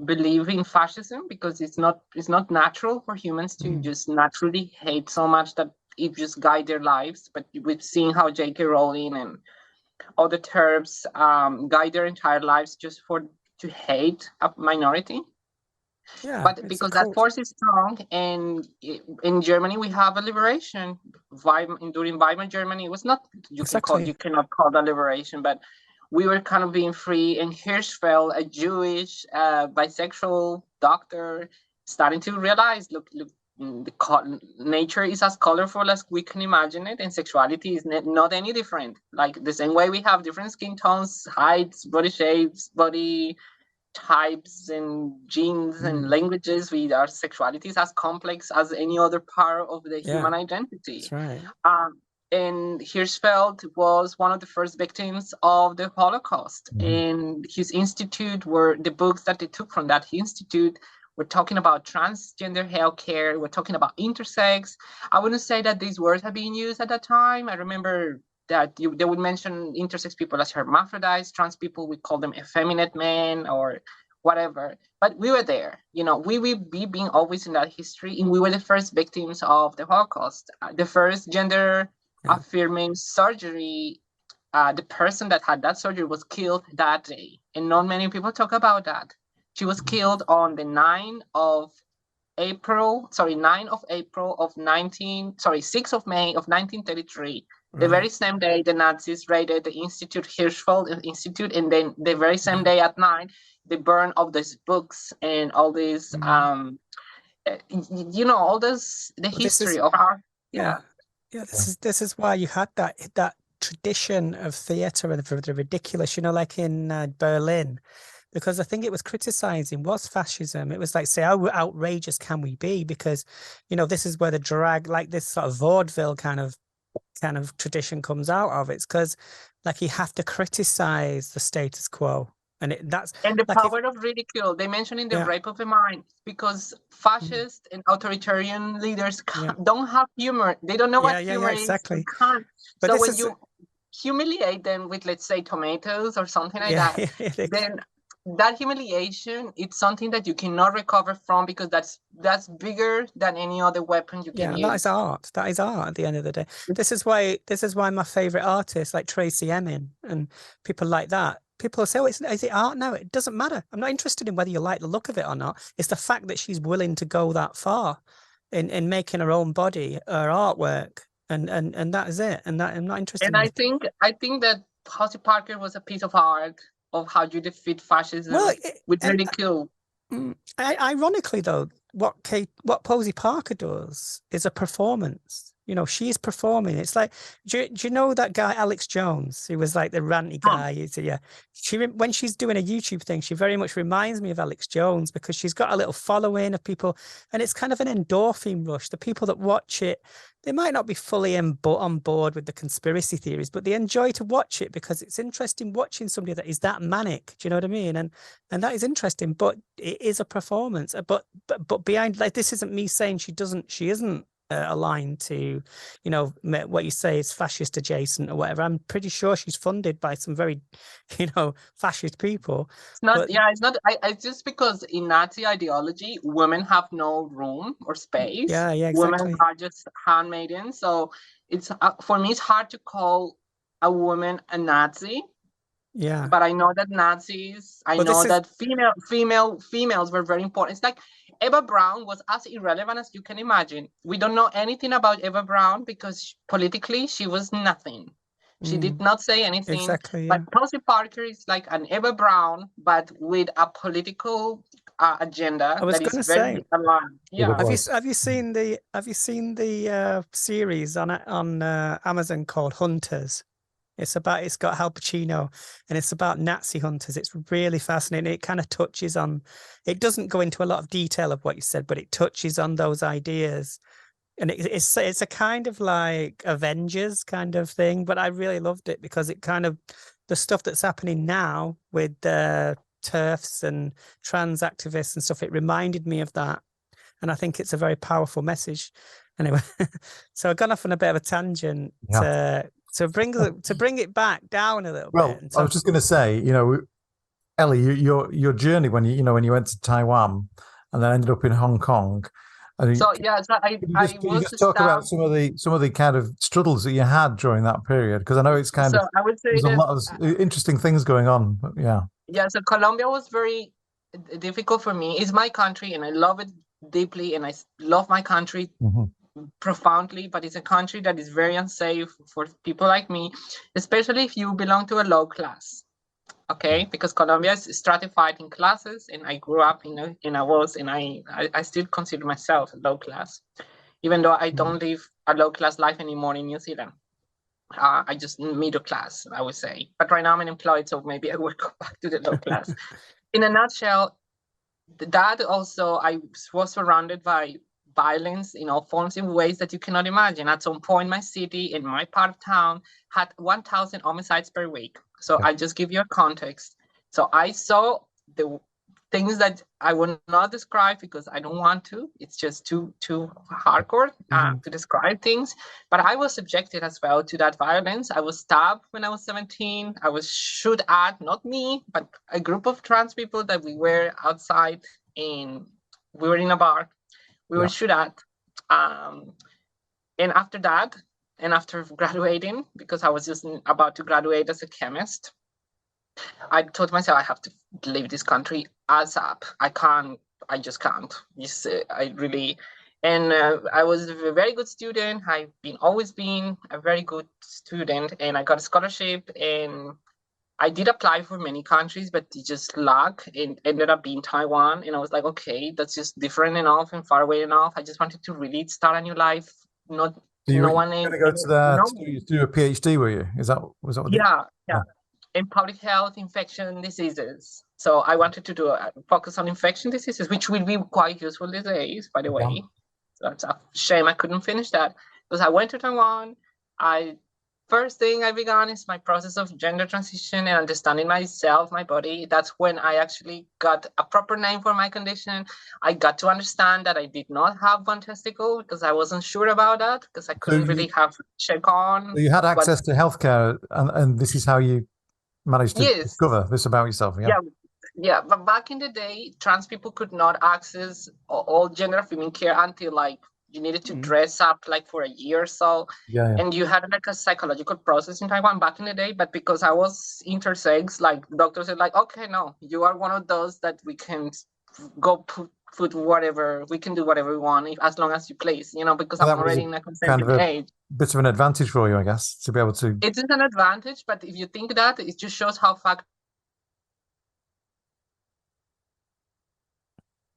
believing fascism, because it's not natural for humans to just naturally hate so much that it just guide their lives. But we've seen how J.K. Rowling and other Terps guide their entire lives just to hate a minority. Yeah, but because that force is strong, and in Germany we have a liberation. During Weimar Germany, it was not you cannot call that liberation, but we were kind of being free. And Hirschfeld, a Jewish bisexual doctor, starting to realize, look, nature is as colorful as we can imagine it, and sexuality is not any different. Like the same way we have different skin tones, heights, body shapes, body types, and genes and languages, our sexuality is as complex as any other part of the human identity. That's right. And Hirschfeld was one of the first victims of the Holocaust. And his institute the books that they took from that institute were talking about transgender healthcare. We're talking about intersex. I wouldn't say that these words had been used at that time. I remember that they would mention intersex people as hermaphrodites, trans people, we call them effeminate men or whatever. But we were there, you know, we've been always in that history, and we were the first victims of the Holocaust, the first gender affirming surgery. The person that had that surgery was killed that day, and not many people talk about that. She was killed on the 6th of May of 1933. The very same day the Nazis raided the Hirschfeld Institute, and then the very same day at night, the burn of these books and all these, all this, the history of our, This is why you had that tradition of theatre and the ridiculous, like in Berlin, because I think it was criticizing was fascism. It was like, say, how outrageous can we be? Because, this is where the drag, like this sort of vaudeville kind of tradition comes out of. It's because like you have to criticize the status quo. And that's the like power of ridicule. They mention in the rape of the mind, because fascist and authoritarian leaders don't have humor. They don't know what humor is. They can't. But so when you humiliate them with, let's say, tomatoes or something like that, then that humiliation, it's something that you cannot recover from, because that's bigger than any other weapon you can use. That is art. That is art at the end of the day. This is why my favorite artists like Tracy Emin and people like that. People say, is it art? No, it doesn't matter. I'm not interested in whether you like the look of it or not. It's the fact that she's willing to go that far in making her own body, her artwork, and that is it. And that I'm not interested. And I think that Posie Parker was a piece of art of how you defeat fascism with ridicule. Ironically, though, what Posie Parker does is a performance. She's performing. It's like, do you know that guy Alex Jones, who was like the ranty guy? When she's doing a YouTube thing, she very much reminds me of Alex Jones, because she's got a little following of people, and it's kind of an endorphin rush. The people that watch it, they might not be fully on board with the conspiracy theories, but they enjoy to watch it because it's interesting watching somebody that is that manic. Do you know what I mean? And that is interesting, but it is a performance. But behind, like, this isn't me saying she isn't aligned to, what you say is fascist adjacent or whatever. I'm pretty sure she's funded by some very, fascist people. It's not. It's not. It's just because in Nazi ideology, women have no room or space. Yeah, exactly. Women are just handmaidens. So it's for me, it's hard to call a woman a Nazi. Yeah. But I know that Nazis. I know that females were very important. It's like Eva Braun was as irrelevant as you can imagine. We don't know anything about Eva Braun because politically she was nothing. She did not say anything. Exactly. But Posie Parker is like an Eva Braun, but with a political agenda that is very aligned. Yeah. Have you seen the series on Amazon called Hunters? It's got Al Pacino, and it's about Nazi hunters. It's really fascinating. It kind of touches on, it doesn't go into a lot of detail of what you said, but it touches on those ideas. And it's a kind of like Avengers kind of thing, but I really loved it because it kind of, the stuff that's happening now with TERFs and trans activists and stuff, it reminded me of that. And I think it's a very powerful message. Anyway, so I've gone off on a bit of a tangent to bring it back down a little bit. I was just going to say, Ellie, your journey when you went to Taiwan and then ended up in Hong Kong. I just talk about some of the kind of struggles that you had during that period, because I know it's kind of, I would say there's a lot of interesting things going on. But so Colombia was very difficult for me. It's my country and I love it deeply, and I love my country profoundly, but it's a country that is very unsafe for people like me, especially if you belong to a low class. Okay, because Colombia is stratified in classes, and I grew up I still consider myself low class, even though I don't live a low class life anymore in New Zealand. I just middle class, I would say. But right now I'm unemployed, so maybe I will go back to the low class. In a nutshell, that also, I was surrounded by violence in all forms, in ways that you cannot imagine. At some point, my city and my part of town had 1,000 homicides per week. So I'll just give you a context. So I saw the things that I will not describe because I don't want to. It's just too hardcore to describe things. But I was subjected as well to that violence. I was stabbed when I was 17. I was shot at, not me, but a group of trans people that we were outside, and we were in a bar. We were shot at. And after that, And after graduating, because I was just about to graduate as a chemist, I told myself I have to leave this country ASAP. I just can't. I really, and I was a very good student. I've always been a very good student, and I got a scholarship, and I did apply for many countries, but it just luck. It ended up being Taiwan, and I was like, okay, that's just different enough and far away enough. I just wanted to really start a new life. So you were going to go to there to do a PhD, were you? Was that what? Yeah. In public health, infectious diseases. So I wanted to focus on infectious diseases, which will be quite useful these days, by the way. So it's a shame I couldn't finish that, because I went to Taiwan. First thing I began is my process of gender transition and understanding myself, my body. That's when I actually got a proper name for my condition. I got to understand that I did not have one testicle, because I wasn't sure about that, because I couldn't really have check on. So you had access to healthcare, and this is how you managed to discover this about yourself. Yeah. But back in the day, trans people could not access all gender affirming care until like you needed to dress up like for a year or so. And you had like a psychological process in Taiwan back in the day. But because I was intersex, like doctors said, like, okay, no, you are one of those that we can go put whatever, we can do whatever we want as long as you please, because I'm already in a consenting age. Bit of an advantage for you, I guess, to be able to. It is an advantage, but if you think that, it just shows how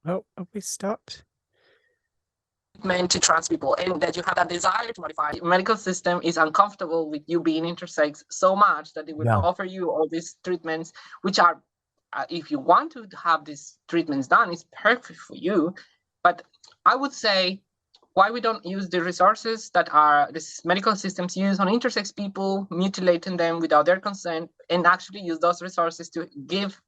Oh, have we stopped? Meant to trans people, and that you have that desire to modify. The medical system is uncomfortable with you being intersex so much that they will offer you all these treatments, which are, if you want to have these treatments done, it's perfect for you. But I would say, why we don't use the resources that are these medical systems use on intersex people, mutilating them without their consent, and actually use those resources to give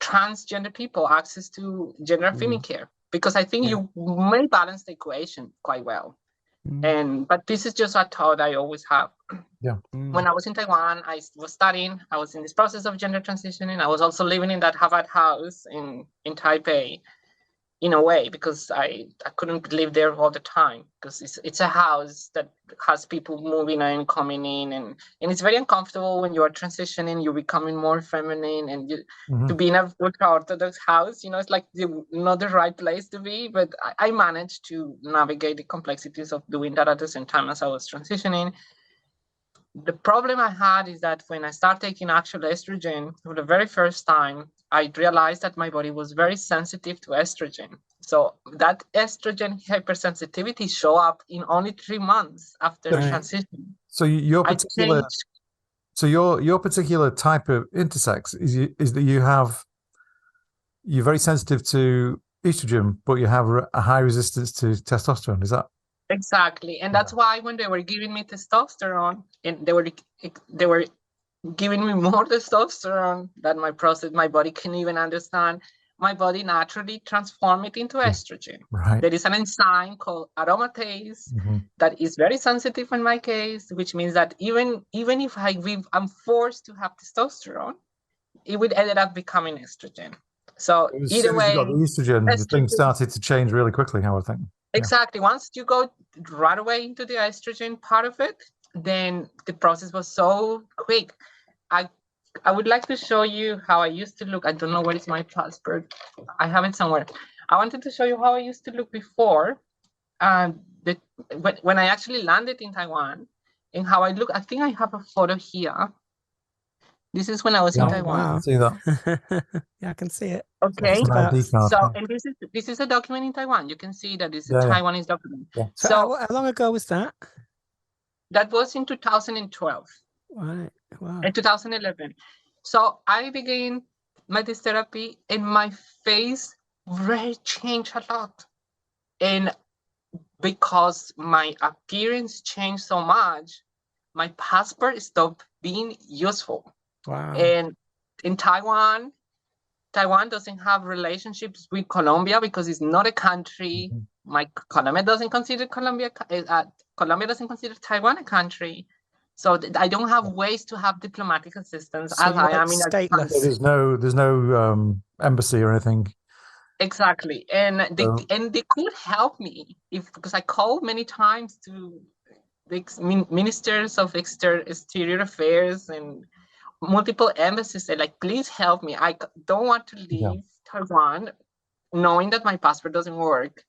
transgender people access to gender affirming care. Because I think you may balance the equation quite well. But this is just a thought I always have. When I was in Taiwan, I was studying, I was in this process of gender transitioning. I was also living in that Harvard house in Taipei, in a way, because I couldn't live there all the time, because it's a house that has people moving in, coming in, and it's very uncomfortable when you are transitioning, you're becoming more feminine, and to be in a ultra-Orthodox house, it's like not the right place to be, but I managed to navigate the complexities of doing that at the same time as I was transitioning. The problem I had is that when I started taking actual estrogen for the very first time, I realized that my body was very sensitive to estrogen. So that estrogen hypersensitivity showed up in only 3 months after transition. So your particular type of intersex is that you're very sensitive to estrogen, but you have a high resistance to testosterone. Is that? Exactly. And that's why when they were giving me testosterone, and they were giving me more testosterone than my body can even understand, my body naturally transformed it into estrogen. There is an enzyme called aromatase that is very sensitive in my case, which means that even if I'm forced to have testosterone, it would end up becoming estrogen. So either way, as you got the estrogen, the thing started to change really quickly, I would think. Exactly. Once you go right away into the estrogen part of it, then the process was so quick. I would like to show you how I used to look. I don't know where is my passport. I have it somewhere. I wanted to show you how I used to look before, when I actually landed in Taiwan, and how I look. I think I have a photo here. This is when I was in Taiwan. I can see that. I can see it. Okay. So, and this is a document in Taiwan. You can see that this is a Taiwanese document. So how long ago was that? That was in 2012. Right. Wow. In 2011. So I began my therapy, and my face really changed a lot. And because my appearance changed so much, my passport stopped being useful. Wow. And in Taiwan doesn't have relationships with Colombia because it's not a country. Colombia doesn't consider Colombia doesn't consider Taiwan a country. So I don't have ways to have diplomatic assistance as I am in stateless. So there's no embassy or anything. Exactly, and they could help me because I called many times to ministers of exterior affairs and multiple embassies said, like, please help me. I don't want to leave Taiwan knowing that my passport doesn't work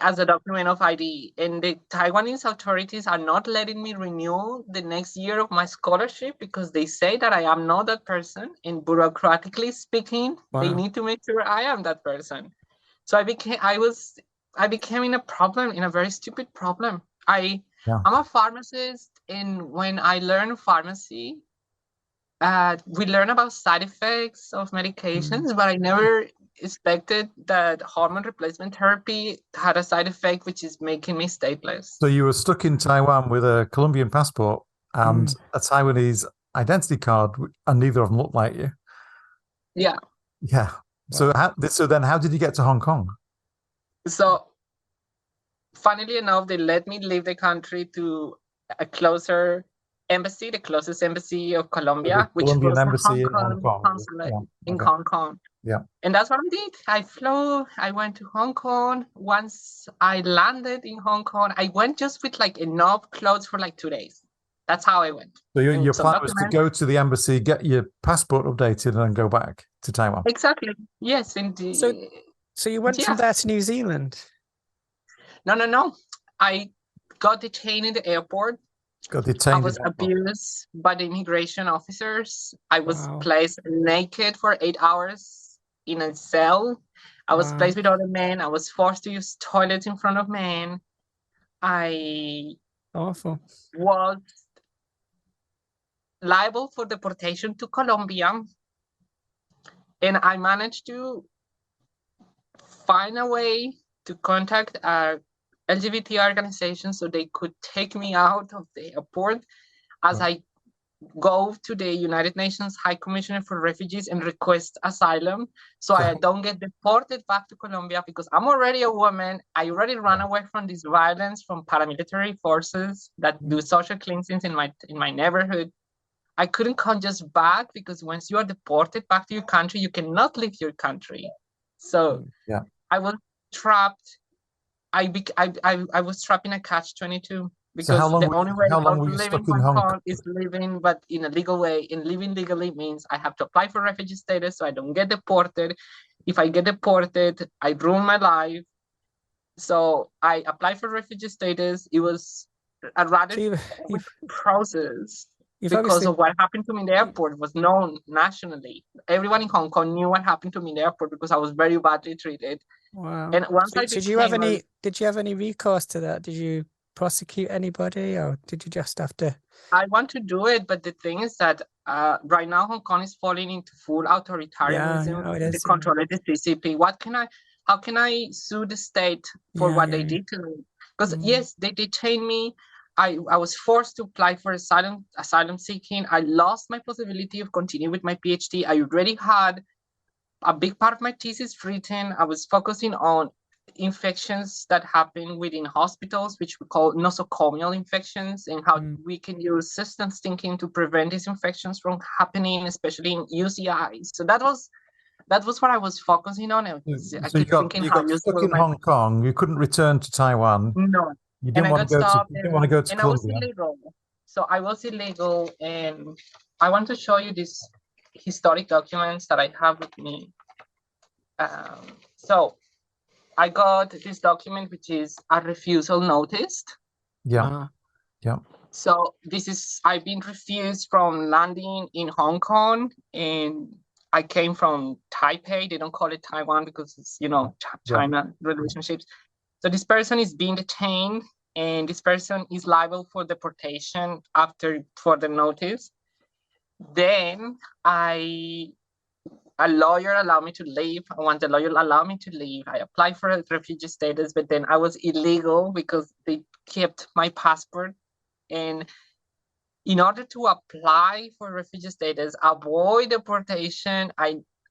as a document of ID. And the Taiwanese authorities are not letting me renew the next year of my scholarship because they say that I am not that person. And bureaucratically speaking, they need to make sure I am that person. So I became in a problem, in a very stupid problem. I'm a pharmacist, and when I learned pharmacy, we learn about side effects of medications, but I never expected that hormone replacement therapy had a side effect, which is making me stateless. So you were stuck in Taiwan with a Colombian passport and a Taiwanese identity card, and neither of them looked like you. Yeah. Yeah. Wow. So then how did you get to Hong Kong? So funnily enough, they let me leave the country to a closer embassy, the closest embassy of Colombia, which was the Hong Kong consulate in Hong Kong. Yeah. And that's what I did. I went to Hong Kong. Once I landed in Hong Kong, I went just with like enough clothes for like 2 days. That's how I went. So your plan was to go to the embassy, get your passport updated, and then go back to Taiwan. Exactly. Yes, indeed. So you went from there to New Zealand? No. I got detained in the airport. I was abused by the immigration officers. I was placed naked for 8 hours in a cell. I was placed with other men. I was forced to use toilets in front of men. I was liable for deportation to Colombia. And I managed to find a way to contact a LGBT organization so they could take me out of the airport as I go to the United Nations High Commissioner for Refugees and request asylum so I don't get deported back to Colombia, because I'm already a woman. I already ran away from this violence from paramilitary forces that do social cleansings in my neighborhood. I couldn't come just back, because once you are deported back to your country, you cannot leave your country. So I was trapped. I was trapped in a catch-22, because the only way of living in Hong Kong is living, but in a legal way. And living legally means I have to apply for refugee status so I don't get deported. If I get deported, I ruin my life. So I applied for refugee status. It was a rather process. Because of what happened to me in the airport was known nationally. Everyone in Hong Kong knew what happened to me in the airport because I was very badly treated. Wow. And once did you have any recourse to that? Did you prosecute anybody, or did you just have to? I want to do it, but the thing is that right now Hong Kong is falling into full authoritarianism. The control of the CCP. How can I sue the state for what they did to me? Because yes, they detained me. I was forced to apply for asylum seeking. I lost my possibility of continuing with my PhD. I already had a big part of my thesis written. I was focusing on infections that happen within hospitals, which we call nosocomial infections, and how we can use systems thinking to prevent these infections from happening, especially in UCIs. So that was what I was focusing on. So you got stuck in Hong Kong. You couldn't return to Taiwan. No. You didn't want to go to Colombia. I was illegal. So I was illegal, and I want to show you these historic documents that I have with me. So I got this document, which is a refusal notice. Yeah. So I've been refused from landing in Hong Kong, and I came from Taipei. They don't call it Taiwan because it's, China relationships. So this person is being detained, and this person is liable for deportation for the notice. Then a lawyer allowed me to leave. Once the lawyer allowed me to leave, I applied for a refugee status, but then I was illegal because they kept my passport. And in order to apply for refugee status, avoid deportation,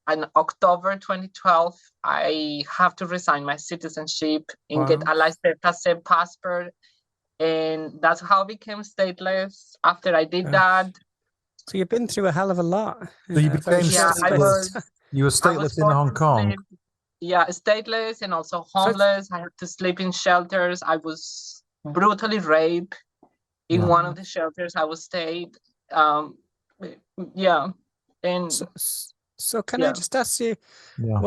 in October 2012, I have to resign my citizenship and get a laissez-passer passport. And that's how I became stateless. After I did that. So you've been through a hell of a lot. So you became stateless. You were stateless in Hong Kong. Yeah, stateless and also homeless. I had to sleep in shelters. I was brutally raped in Yeah. one of the shelters I was stayed. Yeah, and So can I yeah. just ask you Yeah.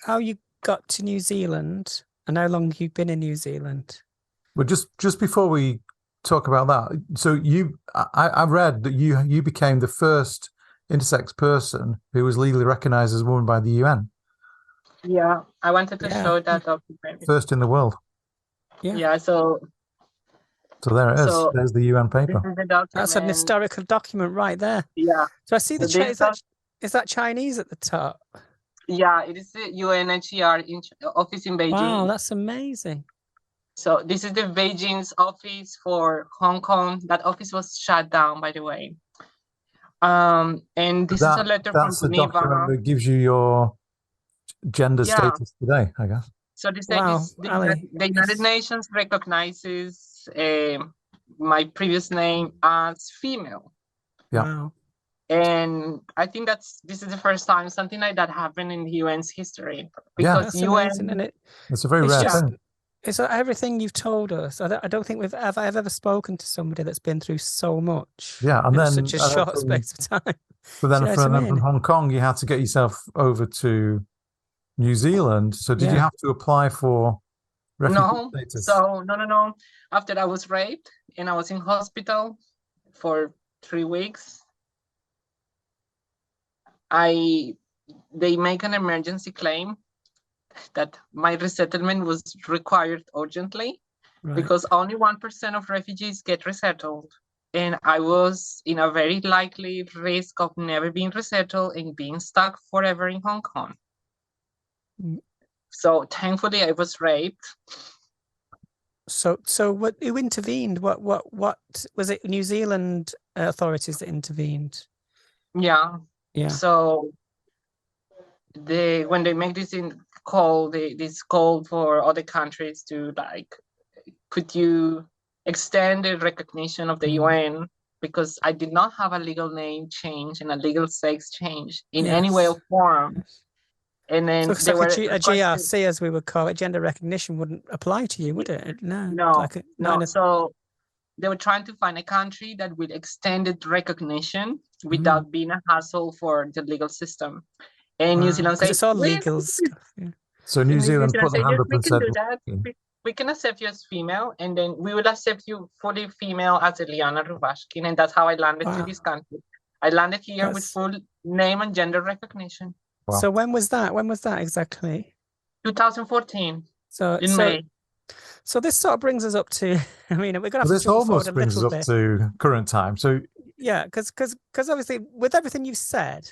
how you got to New Zealand and how long you've been in New Zealand? But just before we talk about that, so I read that you became the first intersex person who was legally recognized as a woman by the UN. Yeah, I wanted to show that document. First in the world. Yeah, so there it is. So There's the UN this paper. is the document. That's an historical document right there. Yeah. So I see So is that Chinese at the top? Yeah, it is the UNHCR office in Beijing. Wow, that's amazing. So this is the Beijing's office for Hong Kong. That office was shut down, by the way. And this is a letter from That's the Geneva. document that gives you your gender status today, I guess. So this the United Nations recognizes my previous name as female. Yeah. Wow. And I think this is the first time something like that happened in the UN's history, because UN, amazing, and it's a very rare thing. It's everything you've told us. I don't think I've ever spoken to somebody that's been through so much. Yeah, and then such a short space of time. But then from Hong Kong, you had to get yourself over to New Zealand. So did you have to apply for refugee status? No. After I was raped and I was in hospital for 3 weeks, they make an emergency claim that my resettlement was required urgently, because only 1% of refugees get resettled. And I was in a very likely risk of never being resettled and being stuck forever in Hong Kong. So thankfully I was raped. So who intervened? What was it? New Zealand authorities that intervened? Yeah. So when they make this call for other countries to, like, could you extend the recognition of the UN, because I did not have a legal name change and a legal sex change in any way or form. And then so like a GRC, as we would call it, gender recognition, wouldn't apply to you, would it? No. So they were trying to find a country that would extend the recognition without being a hassle for the legal system. And New Zealand said, it's all legal stuff. Yeah. So New Zealand put their hand up and said, we can accept you as female, and then we will accept you fully female as Eliana Rubashkyn. And that's how I landed to this country. I landed here with full name and gender recognition. Wow. So when was that? When was that exactly? 2014. In May. So this sort of brings us up to, I mean, we're going to have this to jump almost brings us up to current time. So yeah, because obviously with everything you've said,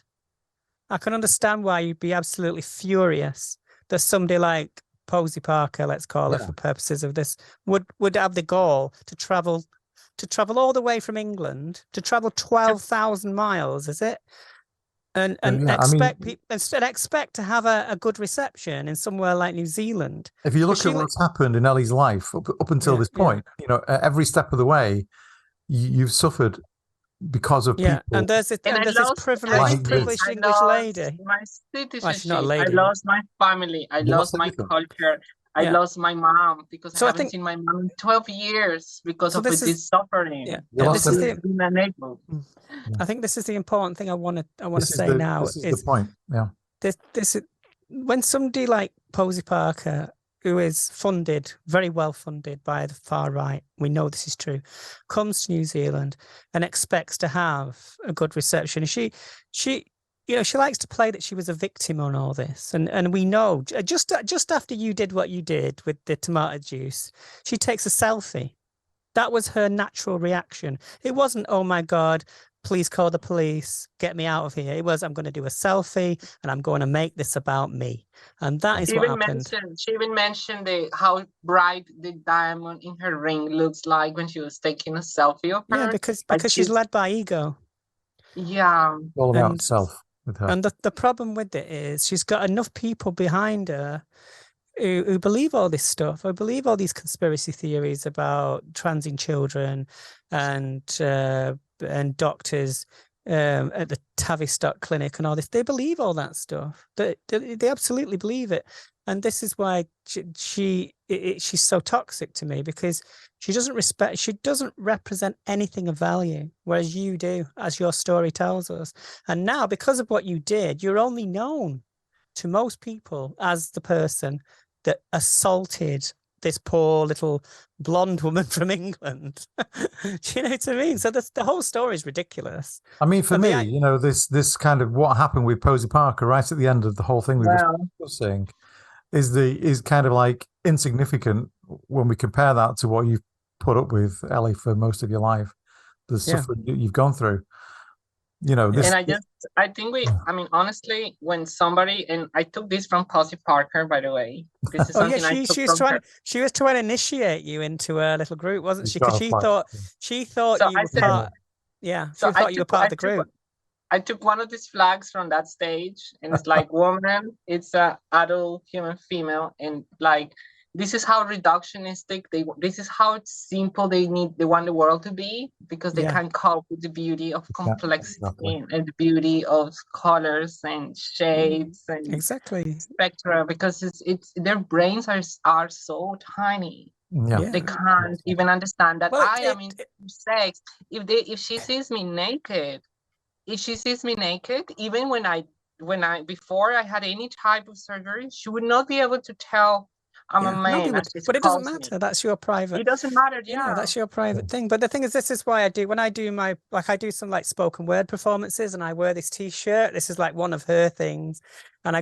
I can understand why you'd be absolutely furious that somebody like Posie Parker, let's call her for purposes of this, would have the gall to travel all the way from England, to travel 12,000 miles, is it? And expect to have a good reception in somewhere like New Zealand. If you look at what's happened in Ellie's life up until this point, you know, every step of the way, you've suffered because of people. And there's this privileged English lady. My citizenship. I lost my family. I lost my culture. I lost my mom, because I haven't seen my mom in 12 years because of this suffering. I think this is the important thing I want to say now. This is the point. Yeah. This is when somebody like Posie Parker, who is very well funded by the far right, we know this is true, comes to New Zealand and expects to have a good reception. She likes to play that she was a victim on all this, and we know just after you did what you did with the tomato juice, she takes a selfie. That was her natural reaction. It wasn't, oh my God, please call the police, get me out of here. It was, I'm going to do a selfie and I'm going to make this about me. And that is what happened. She even mentioned how bright the diamond in her ring looks like when she was taking a selfie of her. Yeah, because she's led by ego. Yeah. All about self with her. And the problem with it is she's got enough people behind her who believe all this stuff, who believe all these conspiracy theories about transing children and doctors at the Tavistock clinic and all this. They believe all that stuff. They absolutely believe it. And this is why she's so toxic to me, because she doesn't represent anything of value, whereas you do, as your story tells us. And now, because of what you did, you're only known to most people as the person that assaulted this poor little blonde woman from England. Do you know what I mean? So the whole story is ridiculous. I mean, for me, you know, this kind of what happened with Posie Parker right at the end of the whole thing we were discussing is kind of like insignificant when we compare that to what you've put up with, Ellie, for most of your life, the suffering you've gone through. You know, this, and I think I mean, honestly, when somebody, and I took this from Posie Parker, by the way. This is something she was trying to initiate you into a little group, wasn't she? Because she thought so you were part. Yeah, she thought you were part of the group. I took one of these flags from that stage, and it's like, woman, it's a adult human female, and like, this is how reductionistic this is how simple they want the world to be, because they can't cope with the beauty of complexity and the beauty of colors and shades and spectra, because it's their brains are so tiny. They can't even understand that I am intersex. If she sees me naked, even when before I had any type of surgery, she would not be able to tell I'm a man. But it doesn't matter. That's your private. It doesn't matter. You know, that's your private thing. But the thing is, this is why when I do I do some like spoken word performances, and I wear this T-shirt. This is like one of her things. And I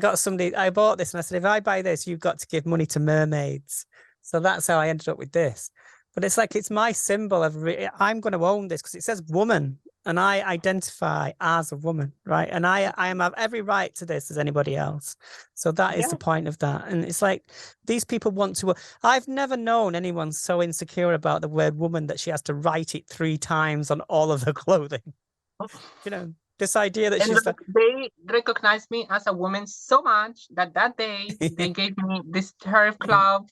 bought this, and I said, if I buy this, you've got to give money to mermaids. So that's how I ended up with this. But it's like, it's my symbol of, I'm going to own this because it says woman, and I identify as a woman, right? And I have every right to this as anybody else. So that is the point of that. And it's like, these people want to, I've never known anyone so insecure about the word woman that she has to write it 3 times on all of her clothing. You know, this idea that they recognize me as a woman so much that day they gave me this turf club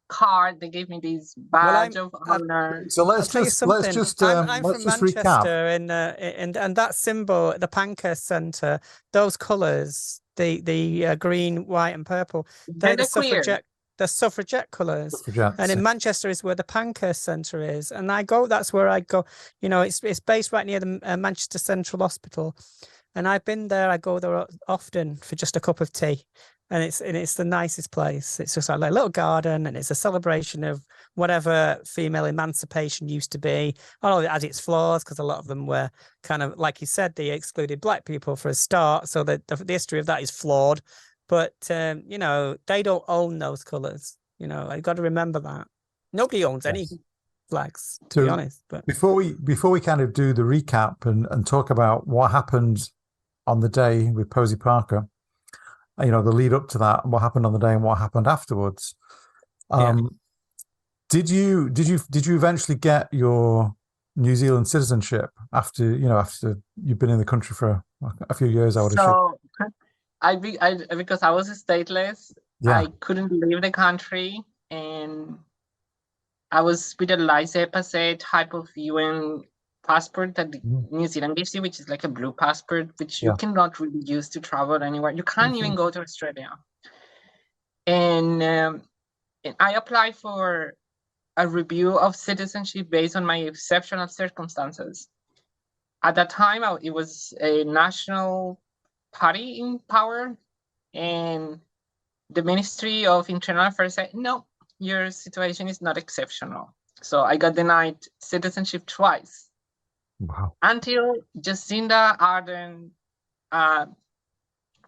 card. They gave me this badge of honor. So let's just I'm from Manchester, recap. And that symbol, the Pankhurst Centre, those colours, the green, white, and purple, they're the suffragette colours. And in Manchester is where the Pankhurst Centre is, and that's where I go. You know, it's based right near the Manchester Central Hospital, and I've been there. I go there often for just a cup of tea. And it's the nicest place. It's just like a little garden, and it's a celebration of whatever female emancipation used to be. Oh, it has its flaws, because a lot of them were kind of, like you said, they excluded black people for a start. So the history of that is flawed. But, you know, they don't own those colours. You know, I've got to remember that. Nobody owns any flags, to be honest. But before we kind of do the recap and talk about what happened on the day with Posie Parker, you know, the lead up to that, what happened on the day and what happened afterwards. Did you eventually get your New Zealand citizenship after you've been in the country for a few years? I would assume. Because I was stateless, I couldn't leave the country, and I was with a laissez-passer type of UN passport that New Zealand gives you, which is like a blue passport, which you cannot really use to travel anywhere. You can't even go to Australia. And I applied for a review of citizenship based on my exceptional circumstances. At that time, it was a national party in power, and the Ministry of Internal Affairs said, no, your situation is not exceptional. So I got denied citizenship twice. Wow. Until Jacinda Ardern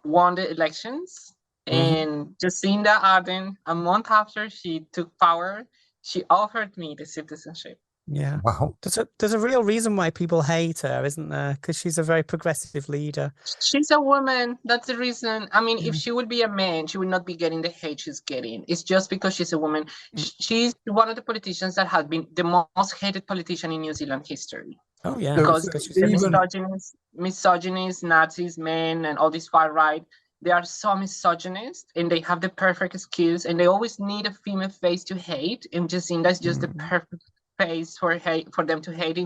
won the elections. And Jacinda Ardern, a month after she took power, she offered me the citizenship. Yeah. Wow. There's a real reason why people hate her, isn't there? Because she's a very progressive leader. She's a woman. That's the reason. I mean, if she would be a man, she would not be getting the hate she's getting. It's just because she's a woman. She's one of the politicians that has been the most hated politician in New Zealand history. Oh, yeah. Because the misogynist, Nazis, men, and all this far right, they are so misogynist, and they have the perfect skills, and they always need a female face to hate. And Jacinda is just the perfect face for them to hate.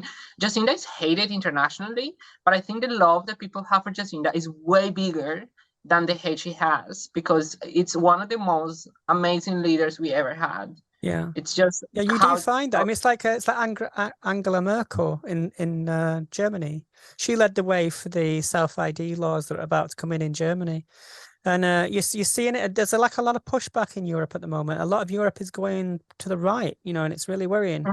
Jacinda is hated internationally, but I think the love that people have for Jacinda is way bigger than the hate she has, because it's one of the most amazing leaders we ever had. Yeah, it's just yeah. You do find that. I mean, it's like Angela Merkel in Germany. She led the way for the self-ID laws that are about to come in Germany, and you're seeing it. There's like a lot of pushback in Europe at the moment. A lot of Europe is going to the right, you know, and it's really worrying.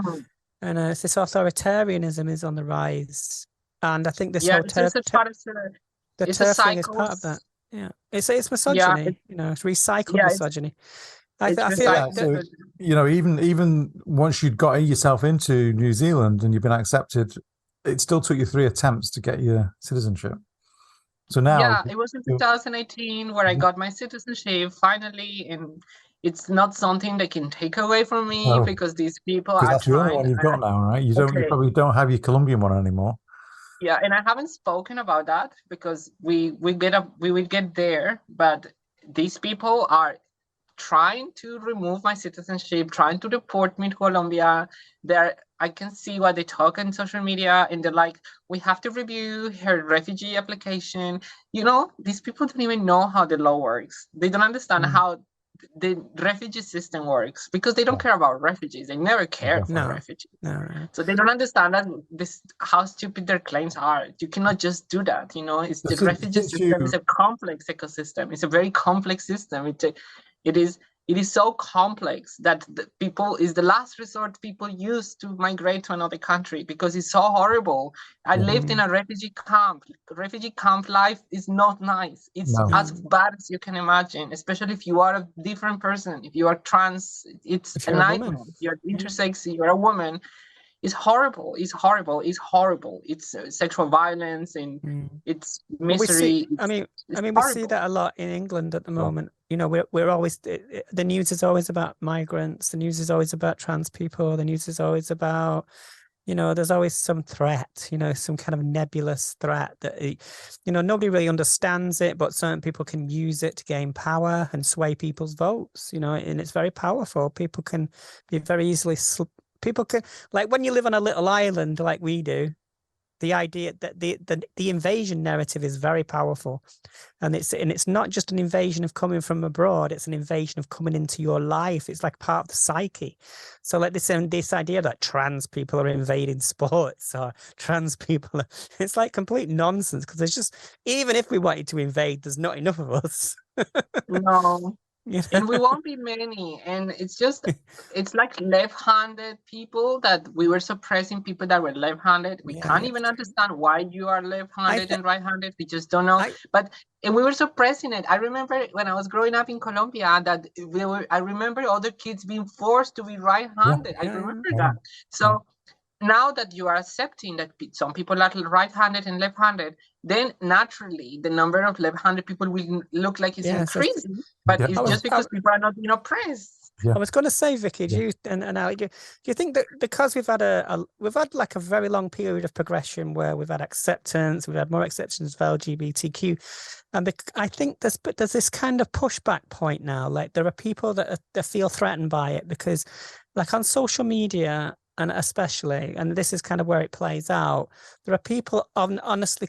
And it's this authoritarianism is on the rise, and I think this whole it's just a part of the it's a turf thing is cycle. part of that. Yeah, it's misogyny. You know, it's recycled misogyny. I feel like so, you know, even once you'd got yourself into New Zealand and you've been accepted, it still took you 3 attempts to get your citizenship. So now, it was in 2018 where I got my citizenship finally, and it's not something they can take away from me because these people are that's the only one trying. you've got now, right? You probably don't have your Colombian one anymore. Yeah, and I haven't spoken about that because we will get there, but these people are trying to remove my citizenship, trying to deport me to Colombia. I can see what they talk on social media, and they're like, we have to review her refugee application. You know, these people don't even know how the law works. They don't understand how the refugee system works because they don't care about refugees. They never cared for refugees. So they don't understand how stupid their claims are. You cannot just do that. You know, the refugee system is a complex ecosystem. It's a very complex system. It is so complex that the last resort people use to migrate to another country because it's so horrible. I lived in a refugee camp. Refugee camp life is not nice. It's as bad as you can imagine, especially if you are a different person. If you are trans, it's a nightmare. If you're intersex, you're a woman. It's horrible. It's horrible. It's horrible. It's sexual violence and it's misery. We see that a lot in England at the moment. You know, we're always the news is always about migrants. The news is always about trans people. The news is always about, you know, there's always some threat. You know, some kind of nebulous threat that you know nobody really understands it, but certain people can use it to gain power and sway people's votes. You know, and it's very powerful. People can be very easily. People can, like when you live on a little island like we do, the idea that the invasion narrative is very powerful, and it's not just an invasion of coming from abroad, it's an invasion of coming into your life. It's like part of the psyche. So like this idea that trans people are invading sports or trans people it's like complete nonsense, because there's just, even if we wanted to invade, there's not enough of us. No. And we won't be many, and it's like left-handed people that we were suppressing people that were left-handed. We can't even understand why you are left-handed and right-handed. We just don't know. And we were suppressing it. I remember when I was growing up in Colombia that I remember other kids being forced to be right-handed. I remember that. So now that you are accepting that some people are right-handed and left-handed, then naturally the number of left-handed people will look like it's increasing. But it's just because people are not being oppressed. I was going to say, Vicky, do you and Ali, do you think that because we've had like a very long period of progression where we've had acceptance, we've had more acceptance of LGBTQ, and I think there's this kind of pushback point now. Like there are people that feel threatened by it because, like on social media. And especially, and this is kind of where it plays out, there are people honestly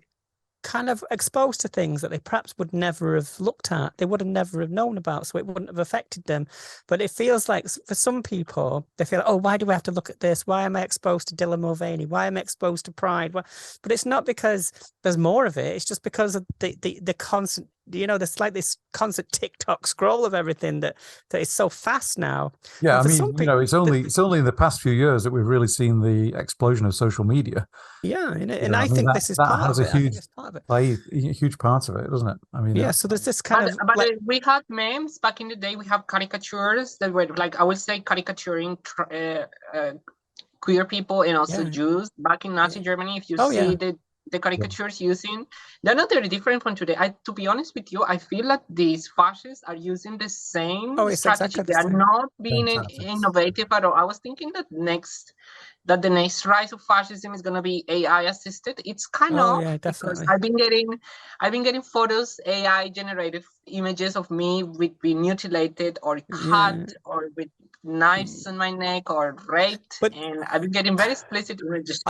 kind of exposed to things that they perhaps would never have looked at. They would have never have known about, so it wouldn't have affected them. But it feels like for some people, they feel, oh, why do we have to look at this? Why am I exposed to Dylan Mulvaney? Why am I exposed to Pride? But it's not because there's more of it. It's just because of the constant, you know, there's like this constant TikTok scroll of everything that is so fast now. Yeah, I mean, you know, it's only in the past few years that we've really seen the explosion of social media. Yeah, and I think this is part of it. A huge part of it, doesn't it? I mean, yeah. So there's this kind of. But we had memes back in the day. We have caricatures that were like, I would say, caricaturing queer people and also Jews back in Nazi Germany. If you see the caricatures using, they're not very different from today. To be honest with you, I feel like these fascists are using the same strategy. Exactly they are not being innovative at all. I was thinking that the next rise of fascism is going to be AI assisted. It's kind of because I've been getting photos, AI generated images of me with being mutilated or cut or with knives on my neck or raped, and I've been getting very explicit images.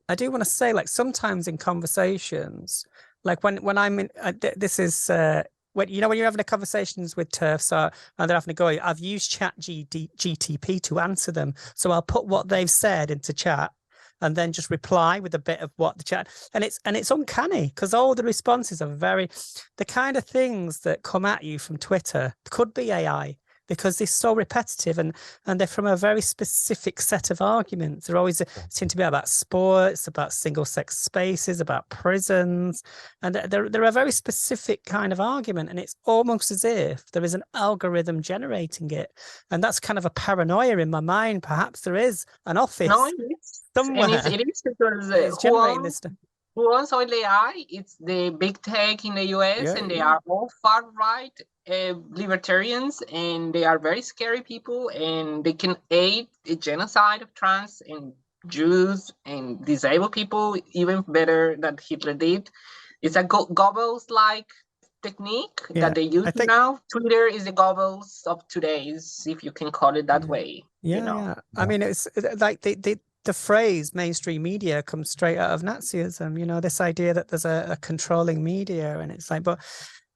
I do want to say, like, sometimes in conversations, like when I'm in, this is when you're having a conversations with TERFs and they're having to go, I've used GTP to answer them, so I'll put what they've said into chat and then just reply with a bit of what the chat, and it's uncanny because all the responses are the kind of things that come at you from Twitter could be AI, because they're so repetitive and they're from a very specific set of arguments. They're always seem to be about sports, about single-sex spaces, about prisons, and they're a very specific kind of argument, and it's almost as if there is an algorithm generating it, and that's kind of a paranoia in my mind. Perhaps there is an office somewhere. And it is because It's generating this stuff. Who owns all AI? It's the big tech in the US, and they are all far-right libertarians, and they are very scary people, and they can aid the genocide of trans and Jews and disabled people even better than Hitler did. It's a Goebbels-like technique that they use now. Twitter is the Goebbels of today's, if you can call it that way. I mean, it's like the phrase mainstream media comes straight out of Nazism, this idea that there's a controlling media, and it's like, but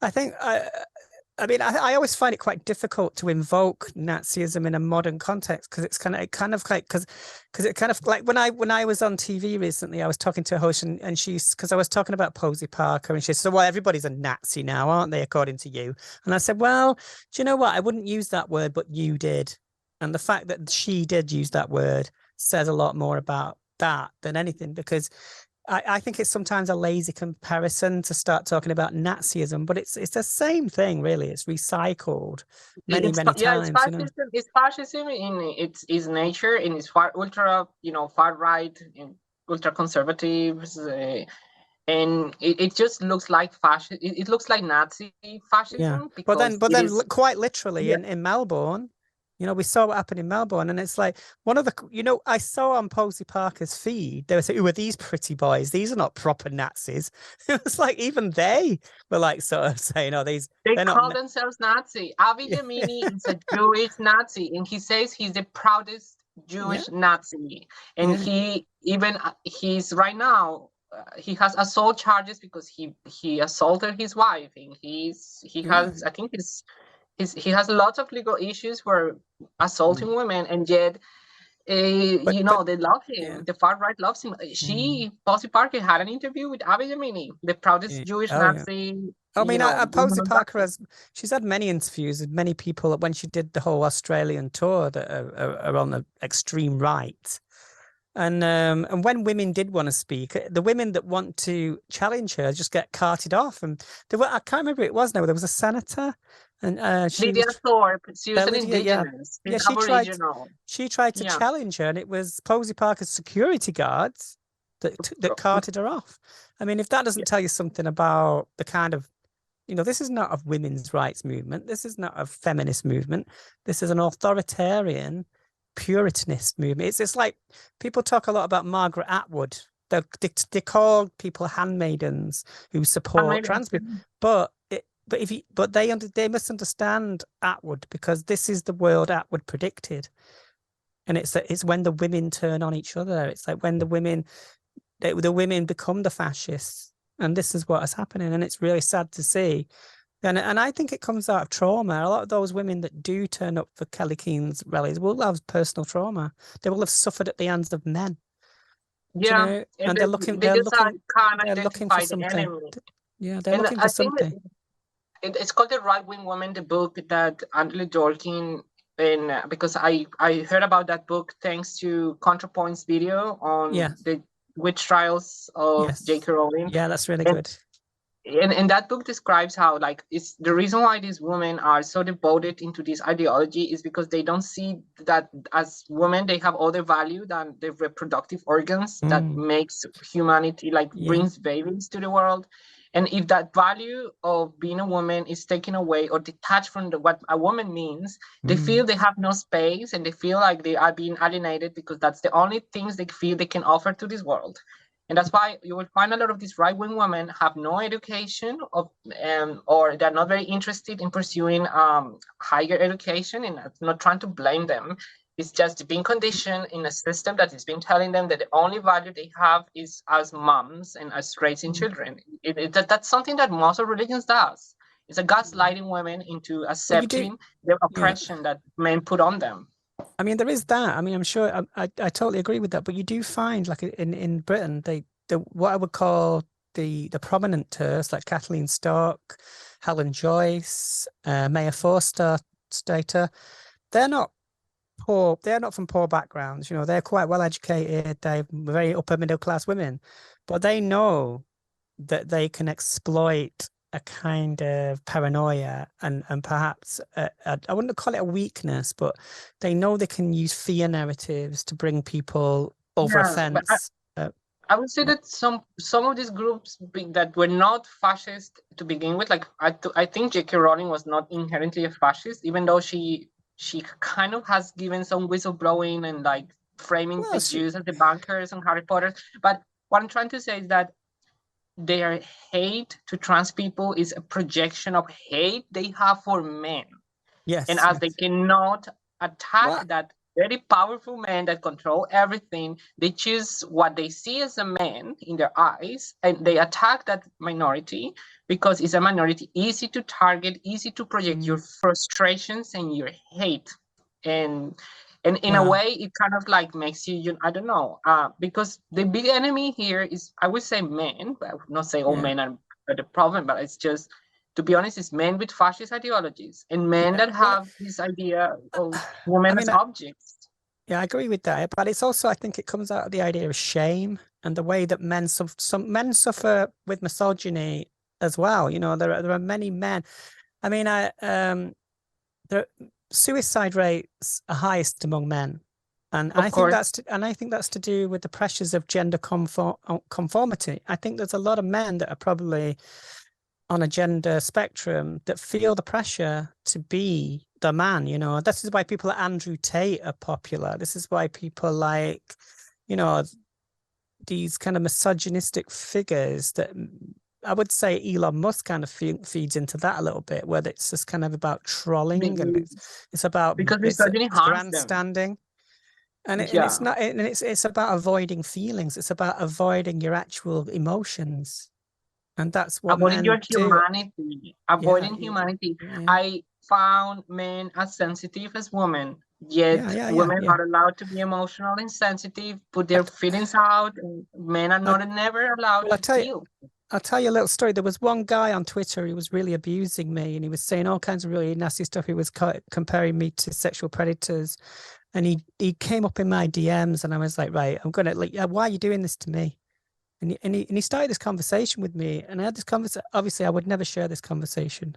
I think I always find it quite difficult to invoke Nazism in a modern context, because it's kind of like when I was on TV recently, I was talking to a host, and because I was talking about Posie Parker, and she said, well, everybody's a Nazi now, aren't they, according to you? And I said, well, do you know what? I wouldn't use that word, but you did. And the fact that she did use that word says a lot more about that than anything, because I think it's sometimes a lazy comparison to start talking about Nazism, but it's the same thing, really. It's recycled many times. It's fascism in its nature, in its ultra right and ultra conservatives, and it just looks like fascism. It looks like Nazi fascism. Yeah. But then quite literally in Melbourne, we saw what happened in Melbourne, and it's like one of the, I saw on Posie Parker's feed, they were saying, who are these pretty boys? These are not proper Nazis. It was like, even they were like sort of saying, oh, they call themselves Nazi. Avi Yemini is a Jewish Nazi, and he says he's the proudest Jewish Nazi. And he's right now, he has assault charges because he assaulted his wife, and he has, I think he has lots of legal issues for assaulting women, and yet, they love him. Yeah. The far right loves him. Posie Parker, had an interview with Avi Yemini, the proudest Jewish Nazi. I mean, Posie Parker she's had many interviews with many people when she did the whole Australian tour that are on the extreme right. And when women did want to speak, the women that want to challenge her just get carted off. And I can't remember who it was now. There was a senator, and Lydia Thorpe. She was an indigenous. She tried to challenge her, and it was Posie Parker's security guards that carted her off. I mean, if that doesn't tell you something about the kind of, this is not a women's rights movement. This is not a feminist movement. This is an authoritarian, Puritanist movement. It's like people talk a lot about Margaret Atwood. They call people handmaidens who support trans people, but they must understand Atwood, because this is the world Atwood predicted, and it's when the women turn on each other. It's like when the women become the fascists, and this is what is happening, and it's really sad to see. And I think it comes out of trauma. A lot of those women that do turn up for Kellie Keen's rallies will have personal trauma. They will have suffered at the hands of men. Yeah, and they're looking for something. Yeah, they're looking for something. It's called The Right-Wing Woman, the book that Angela Dorkin, and because I heard about that book thanks to ContraPoint's video on the witch trials of J.K. Rowling. Yeah, that's really good. And that book describes how, it's the reason why these women are so devoted into this ideology is because they don't see that as women they have other value than the reproductive organs that makes humanity, brings babies to the world. And if that value of being a woman is taken away or detached from what a woman means, they feel they have no space, and they feel like they are being alienated because that's the only things they feel they can offer to this world. And that's why you will find a lot of these right-wing women have no education or they're not very interested in pursuing higher education, and I'm not trying to blame them. It's just being conditioned in a system that has been telling them that the only value they have is as moms and as raising children. That's something that most of religions does. It's a gaslighting women into accepting the oppression that men put on them. I mean, there is that. I mean, I'm sure I totally agree with that. But you do find, like in Britain, what I would call the prominent TERFs, like Kathleen Stock, Helen Joyce, Maya Forstater, they're not poor. They're not from poor backgrounds. You know, they're quite well educated. They're very upper middle class women, but they know that they can exploit a kind of paranoia and perhaps I wouldn't call it a weakness, but they know they can use fear narratives to bring people over a fence. I would say that some of these groups that were not fascist to begin with, like I think J.K. Rowling was not inherently a fascist, even though she kind of has given some whistleblowing and like framing the Jews as the bankers and Harry Potter. But what I'm trying to say is that their hate to trans people is a projection of hate they have for men. Yes. And as they cannot attack that very powerful men that control everything, they choose what they see as a man in their eyes, and they attack that minority because it's a minority easy to target, easy to project your frustrations and your hate. And in a way, it kind of like makes you, I don't know, because the big enemy here is, I would say men, but I would not say all men are the problem, but it's just, to be honest, it's men with fascist ideologies and men that have this idea of women as objects. Yeah, I agree with that. But it's also, I think it comes out of the idea of shame and the way that men, some men suffer with misogyny as well. You know, there are many men. I mean, the suicide rates are highest among men. And I think that's to do with the pressures of gender conformity. I think there's a lot of men that are probably on a gender spectrum that feel the pressure to be the man. You know, this is why people like Andrew Tate are popular. This is why people like, you know, these kind of misogynistic figures that I would say Elon Musk kind of feeds into that a little bit, where it's just kind of about trolling and it's about grandstanding. And it's not, and it's about avoiding feelings. It's about avoiding your actual emotions. And that's what avoiding your humanity. humanity. I found men as sensitive as women, yet women are allowed to be emotional and sensitive, put their feelings out, and men are never allowed to feel. I'll tell you a little story. There was one guy on Twitter, he was really abusing me and he was saying all kinds of really nasty stuff. He was comparing me to sexual predators. And he came up in my DMs and I was like, right, I'm going to, like, why are you doing this to me? And he started this conversation with me, and I had this conversation. Obviously, I would never share this conversation,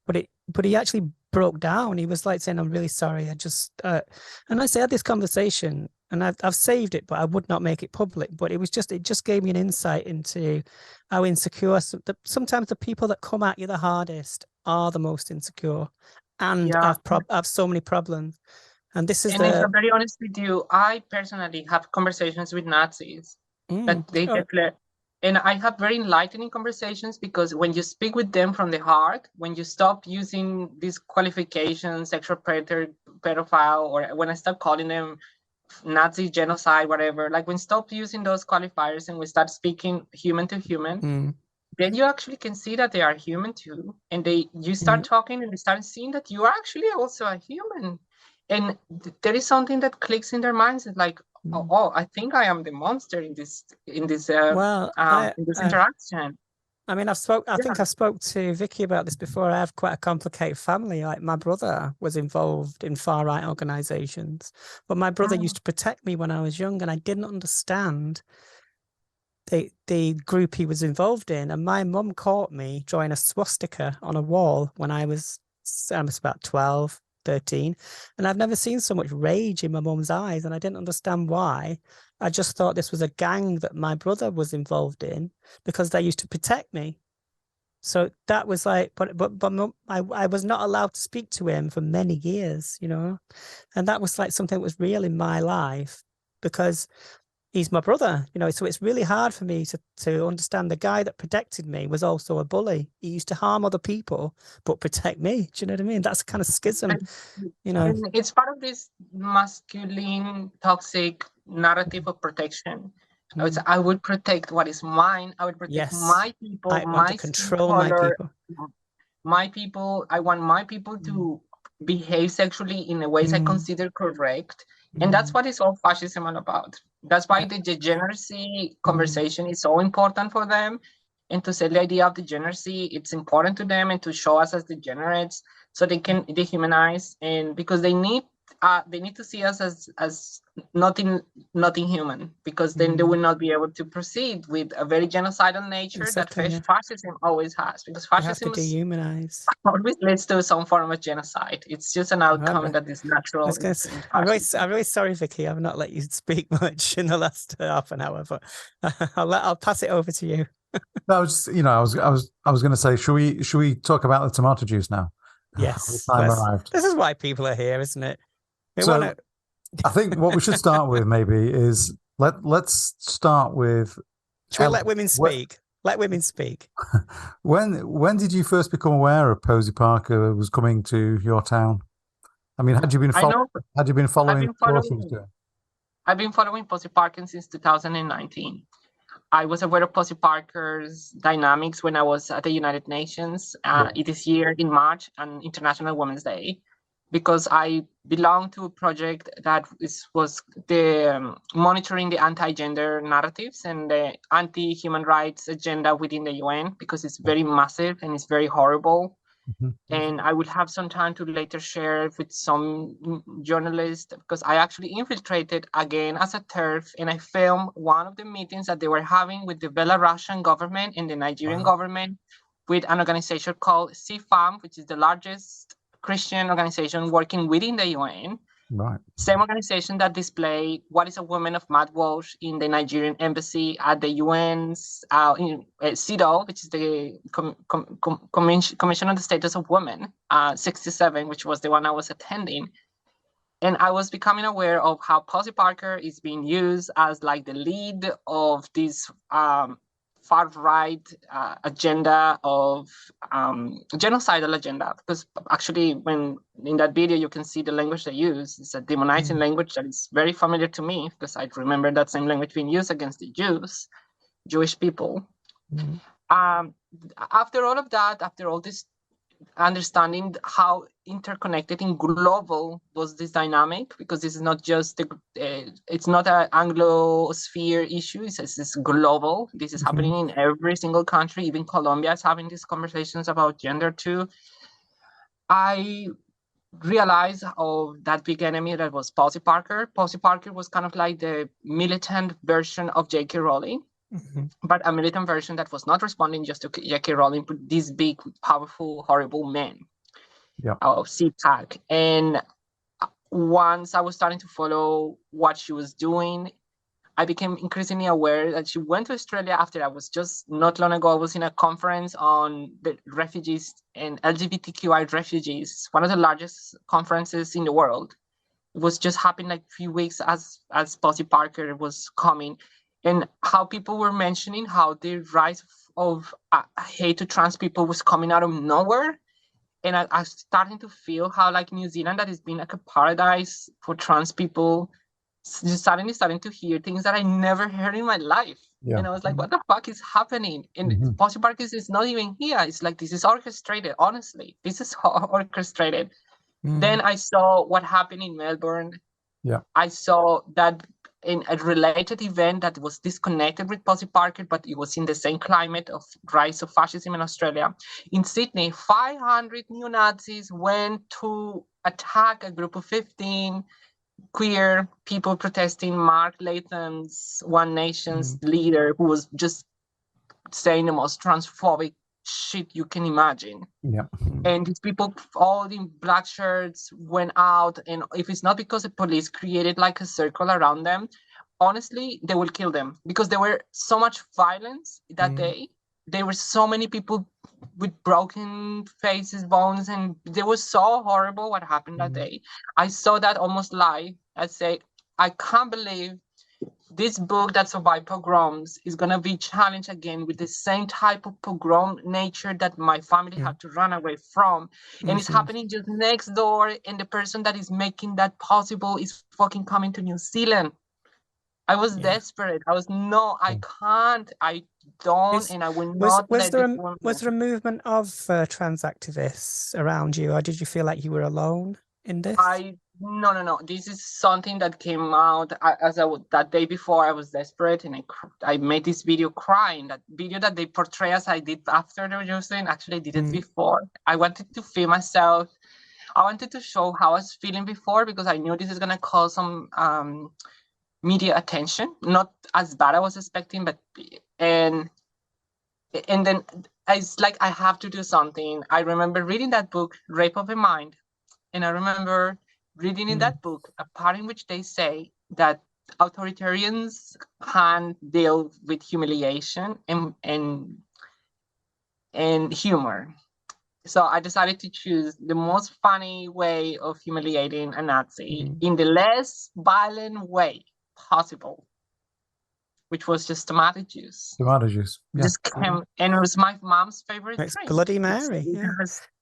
but he actually broke down. He was like saying, "I'm really sorry. I just," and I had this conversation, and I've saved it, but I would not make it public. But it just gave me an insight into how insecure sometimes the people that come at you the hardest are the most insecure, and have so many problems. And this is if I'm very honest with you, I personally have conversations with Nazis. That they declare, and I have very enlightening conversations, because when you speak with them from the heart, when you stop using these qualifications, sexual predator, pedophile, or when I start calling them Nazi, genocide, whatever, like when stop using those qualifiers and we start speaking human to human, then you actually can see that they are human too, and you start talking and they start seeing that you are actually also a human, and there is something that clicks in their minds. It's like, oh, I think I am the monster in this interaction. I mean, I think I spoke to Vicky about this before. I have quite a complicated family. Like my brother was involved in far right organizations, but my brother used to protect me when I was young, and I didn't understand the group he was involved in. And my mum caught me drawing a swastika on a wall when I was about 12. 13, and I've never seen so much rage in my mum's eyes, and I didn't understand why. I just thought this was a gang that my brother was involved in because they used to protect me. So that was like, but I was not allowed to speak to him for many years, you know, and that was like something that was real in my life because he's my brother, you know. So it's really hard for me to understand the guy that protected me was also a bully. He used to harm other people, but protect me. Do you know what I mean? That's a kind of schism, you know. And it's part of this masculine, toxic narrative of protection. I would protect what is mine. I would protect my people. I want to control my people. my people. I want my people to behave sexually in the ways I consider correct. And that's what is all fascism all about. That's why the degeneracy conversation is so important for them. And to sell the idea of degeneracy, it's important to them, and to show us as degenerates so they can dehumanize, and because they need to see us as nothing human, because then they will not be able to proceed with a very genocidal nature that fascism always has, because fascism dehumanize. always leads to some form of genocide. It's just an outcome that is natural. I'm really sorry, Vicky. I've not let you speak much in the last half an hour, but I'll pass it over to you. No, I was going to say, should we talk about the tomato juice now? Yes, time arrived. This is why people are here, isn't it? I think what we should start with maybe is let's start with. Should we let women speak? Let women speak. When did you first become aware of Posie Parker was coming to your town? I mean, had you been following what she was doing? I've been following Posie Parker since 2019. I was aware of Posie Parker's dynamics when I was at the United Nations. It is here in March, on International Women's Day, because I belong to a project that was monitoring the anti-gender narratives and the anti-human rights agenda within the UN, because it's very massive and it's very horrible. And I will have some time to later share with some journalists, because I actually infiltrated again as a TERF, and I filmed one of the meetings that they were having with the Belarusian government and the Nigerian government, with an organization called CFAM, which is the largest Christian organization working within the UN. Right. Same organization that displayed What is a Woman of Matt Walsh in the Nigerian embassy at the UN's CEDAW, which is the Commission on the Status of Women, 67, which was the one I was attending. And I was becoming aware of how Posie Parker is being used as like the lead of this far-right agenda of genocidal agenda, because actually when in that video you can see the language they use. It's a demonizing language that is very familiar to me, because I remember that same language being used against the Jewish people. After all of that, after all this understanding how interconnected and global was this dynamic, because this is not just it's not an Anglosphere issue, it's global. This is happening in every single country. Even Colombia is having these conversations about gender too. I realized of that big enemy that was Posie Parker. Posie Parker was kind of like the militant version of J.K. Rowling. But a militant version that was not responding just to J.K. Rowling, but these big, powerful, horrible men of CPAC. And once I was starting to follow what she was doing, I became increasingly aware that she went to Australia after I was just not long ago. I was in a conference on the refugees and LGBTQI refugees, one of the largest conferences in the world. It was just happening like a few weeks as Posie Parker was coming. And how people were mentioning how the rise of hate to trans people was coming out of nowhere. And I was starting to feel how like New Zealand, that has been like a paradise for trans people, just suddenly starting to hear things that I never heard in my life. And I was like, what the fuck is happening? And Posie Parker is not even here. It's like, this is orchestrated, honestly. This is orchestrated. Then I saw what happened in Melbourne. I saw that in a related event that was disconnected with Posie Parker, but it was in the same climate of rise of fascism in Australia. In Sydney, 500 neo-Nazis went to attack a group of 15 queer people protesting Mark Latham's One Nation's leader, who was just saying the most transphobic shit you can imagine. And these people all in black shirts went out, and if it's not because the police created like a circle around them, honestly they will kill them, because there were so much violence that day. There were so many people with broken faces, bones, and it was so horrible what happened that day. I saw that almost live. I say, I can't believe this book that survived pogroms is going to be challenged again with the same type of pogrom nature that my family had to run away from. And it's happening just next door. And the person that is making that possible is fucking coming to New Zealand. I was Yeah. desperate. I was, no, I can't, I don't, and I will Was not let this woman. there a movement of trans activists around you, or did you feel like you were alone in this? No. This is something that came out that day before. I was desperate, and I made this video crying. That video that they portray as I did after the revolution, actually I did it before. I wanted to feel myself. I wanted to show how I was feeling before, because I knew this is gonna cause some media attention, not as bad as I was expecting, but and then it's like I have to do something. I remember reading that book, Rape of the Mind, and I remember reading in that book a part in which they say that authoritarians can't deal with humiliation and humor. So I decided to choose the most funny way of humiliating a Nazi in the less violent way possible, which was just tomato juice. Tomato juice. Yeah. Just came, and it was my mom's favorite It's drink. Bloody Mary.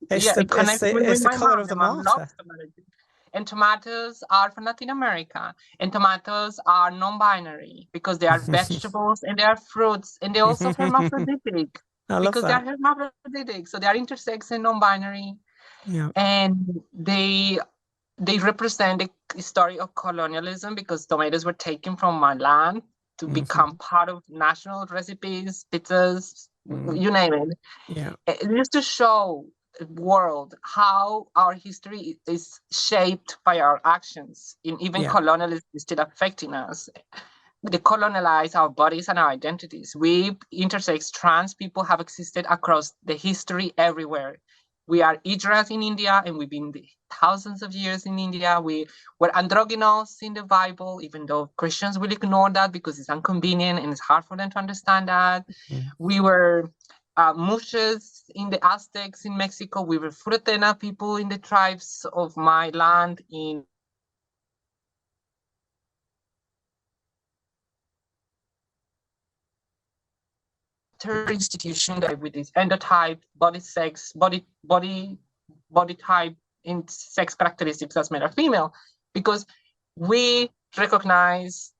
It connects me with the my color mom. of the My mom mortar. loves tomato juice. And tomatoes are from Latin America, and tomatoes are non-binary because they are vegetables and they are fruits, and they also hermaphroditic. I love Because that. they are hermaphroditic, so they are intersex and non-binary, Yeah. and they represent the story of colonialism, because tomatoes were taken from my land to become part of national recipes, pizzas, you name it. Yeah. Just to show the world how our history is shaped by our actions, and even colonialism is still affecting us. They colonize our bodies and our identities. We, intersex trans people, have existed across the history everywhere. We are Idras in India, and we've been thousands of years in India. We were androgynous in the Bible, even though Christians will ignore that because it's inconvenient and it's hard for them to understand that. We were Muches in the Aztecs in Mexico. We were Furutena people in the tribes of my land in institution that with this endotype, body sex, body type, in sex characteristics as male or female, because we recognize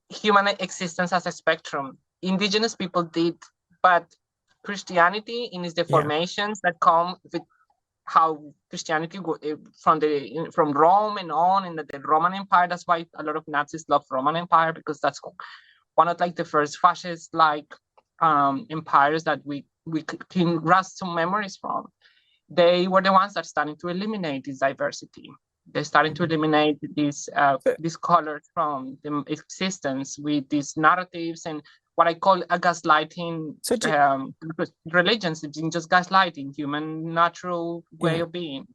human existence as a spectrum. Indigenous people did, but Christianity in its deformations that come with how Christianity from Rome and on in the Roman Empire. That's why a lot of Nazis love Roman Empire, because that's one of the first fascist empires that we can grasp some memories from. They were the ones that started to eliminate this diversity. They're starting to eliminate these colors from the existence with these narratives and what I call a gaslighting religions. It's just gaslighting human natural way of being.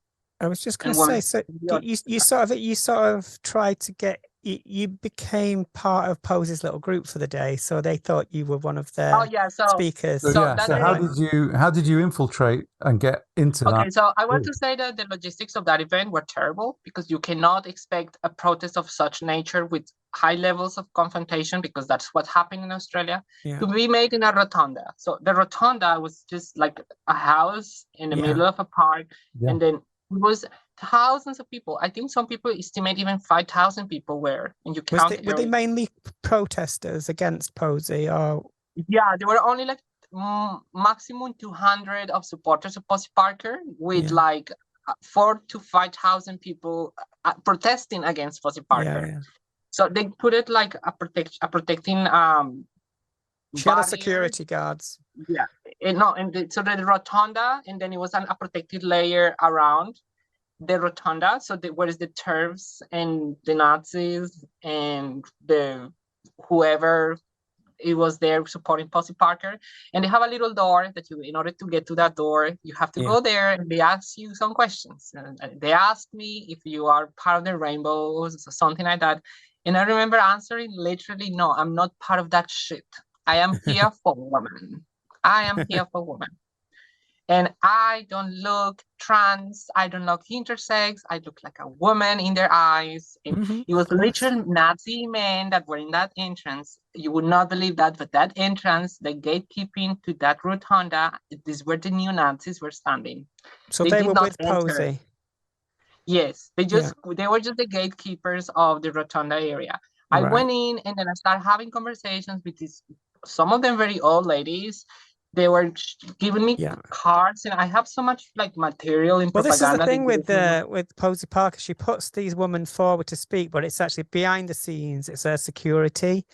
I was just going to say, so you sort of tried to get, you became part of Posie's little group for the day, so they thought you were one of their speakers. So how did you infiltrate and get into that? Okay, so I want to say that the logistics of that event were terrible, because you cannot expect a protest of such nature with high levels of confrontation, because that's what happened in Australia, to be made in a rotunda. So the rotunda was just like a house in the middle of a park, and then it was thousands of people. I think some people estimate even 5,000 people were. And you count. Were they mainly protesters against Posie, or? Yeah, there were only maximum 200 of supporters of Posie Parker, with 4,000 to 5,000 people protesting against Posie Parker. So they put it like a protecting she had security guards. Yeah, so the rotunda, and then it was a protected layer around the rotunda. So where is the TERFs and the Nazis and the whoever it was there supporting Posie Parker, and they have a little door that in order to get to that door, you have to go there, and they ask you some questions. And they asked me if you are part of the rainbows or something like that, and I remember answering literally, no, I'm not part of that shit. I am here for women. I am here for women. And I don't look trans, I don't look intersex, I look like a woman in their eyes. And it was literally Nazi men that were in that entrance. You would not believe that, but that entrance, the gatekeeping to that rotunda, this is where the new Nazis were standing. So they were with Posie? Yes, they were just the gatekeepers of the rotunda area. I went in and then I started having conversations with these, some of them very old ladies. They were giving me cards, and I have so much like material in propaganda. This is the thing with Posie Parker. She puts these women forward to speak, but it's actually behind the scenes. It's her security,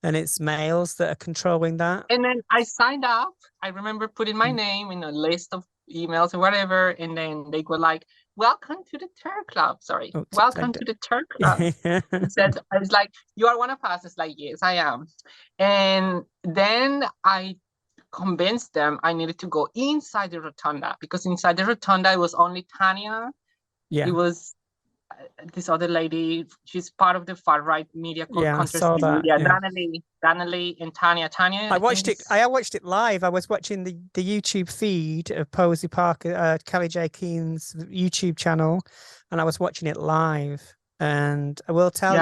and it's males that are controlling that. And then I signed up. I remember putting my name in a list of emails or whatever, and then they were like, "Welcome to the Turk Club." Sorry, welcome to the Turk Club. I was like, "You are one of us." It's like, "Yes, I am." And then I convinced them I needed to go inside the rotunda, because inside the rotunda it was only Tanya. It was this other lady. She's part of the far right media called Donnelly and Tanya. I watched it live. I was watching the YouTube feed of Posie Parker, Kellie-Jay Keen's YouTube channel, and I was watching it live. And I will tell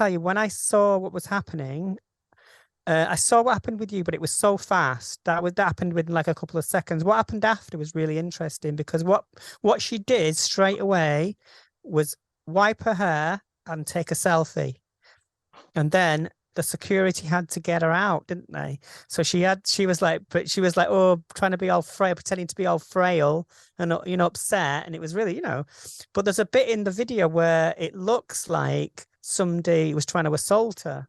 you, when I saw what was happening, I saw what happened with you, but it was so fast. That happened within like a couple of seconds. What happened after was really interesting, because what she did straight away was wipe her hair and take a selfie. And then the security had to get her out, didn't they? So she was like, oh, trying to be all frail, pretending to be all frail and, you know, upset. And it was really, you know, but there's a bit in the video where it looks like somebody was trying to assault her.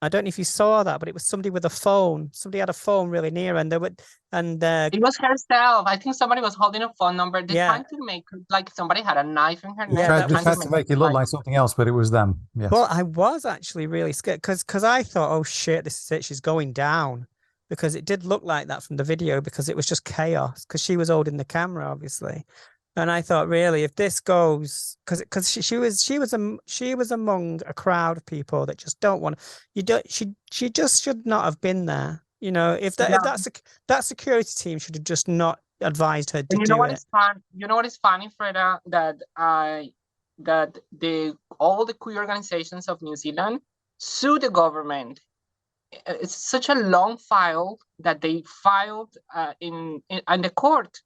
I don't know if you saw that, but it was somebody with a phone. Somebody had a phone really near, and it was herself. I think somebody was holding a phone number. They're trying to make like somebody had a knife in her neck. Yeah, they tried to make it look like something else, but it was them. Yes. Well, I was actually really scared because I thought, oh shit, this is it. She's going down, because it did look like that from the video, because it was just chaos. Because she was holding the camera, obviously. And I thought, really, if this goes, because she was among a crowd of people that just don't want she just should not have been there. You know, if that security team should have just not advised her to do it. You know what is funny, Freda, that all the queer organizations of New Zealand sue the government. It's such a long file that they filed in the court,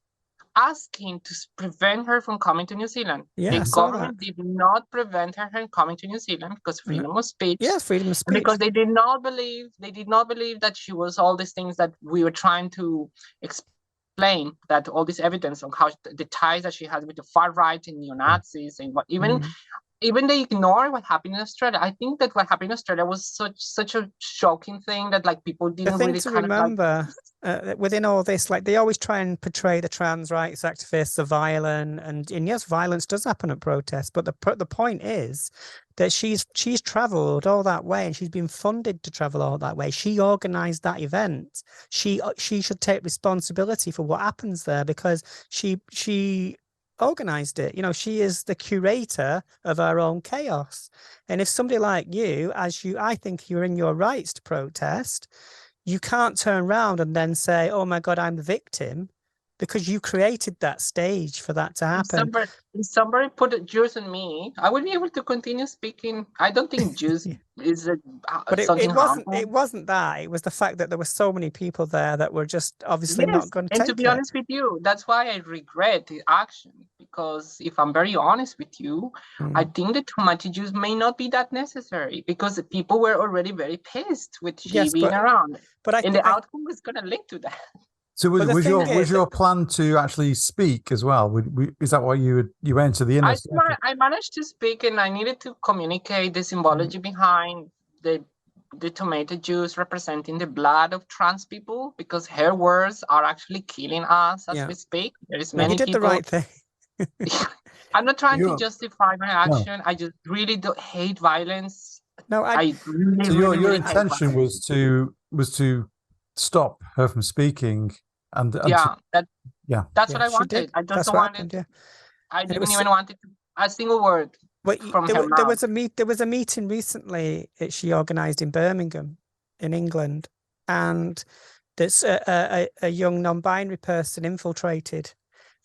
asking to prevent her from coming to New Zealand. The government did not prevent her from coming to New Zealand because freedom of speech. Yes, freedom of speech. Because they did not believe that she was all these things that we were trying to explain, that all this evidence on how the ties that she has with the far right and neo-Nazis, and what even they ignore what happened in Australia. I think that what happened in Australia was such a shocking thing that like people didn't really remember. Within all this, like they always try and portray the trans rights activists are violent, and yes, violence does happen at protests. But the point is that she's travelled all that way, and she's been funded to travel all that way. She organised that event. She should take responsibility for what happens there, because she organised it. You know, she is the curator of her own chaos. And if somebody like you, I think you're in your rights to protest, you can't turn around and then say, oh my God, I'm the victim, because you created that stage for that to happen. If somebody put Jews on me, I would be able to continue speaking. I don't think Jews is but it wasn't that. It was the fact that there were so many people there that were just obviously not going to take it. And to be honest with you, that's why I regret the action, because if I'm very honest with you, I think the traumatic Jews may not be that necessary, because the people were already very pissed with she being around. And the outcome was going to link to that. So was your plan to actually speak as well? Is that why you went to the inner circle? I managed to speak, and I needed to communicate the symbology behind the tomato juice representing the blood of trans people, because her words are actually killing us as we speak. There is many people. You did the right thing. I'm not trying to justify my action. I just really hate violence. No, so your intention was to stop her from speaking. That's what I wanted. I just wanted. I didn't even want a single word from her mouth. There was a meeting recently that she organised in Birmingham, in England, and there's a young non-binary person infiltrated,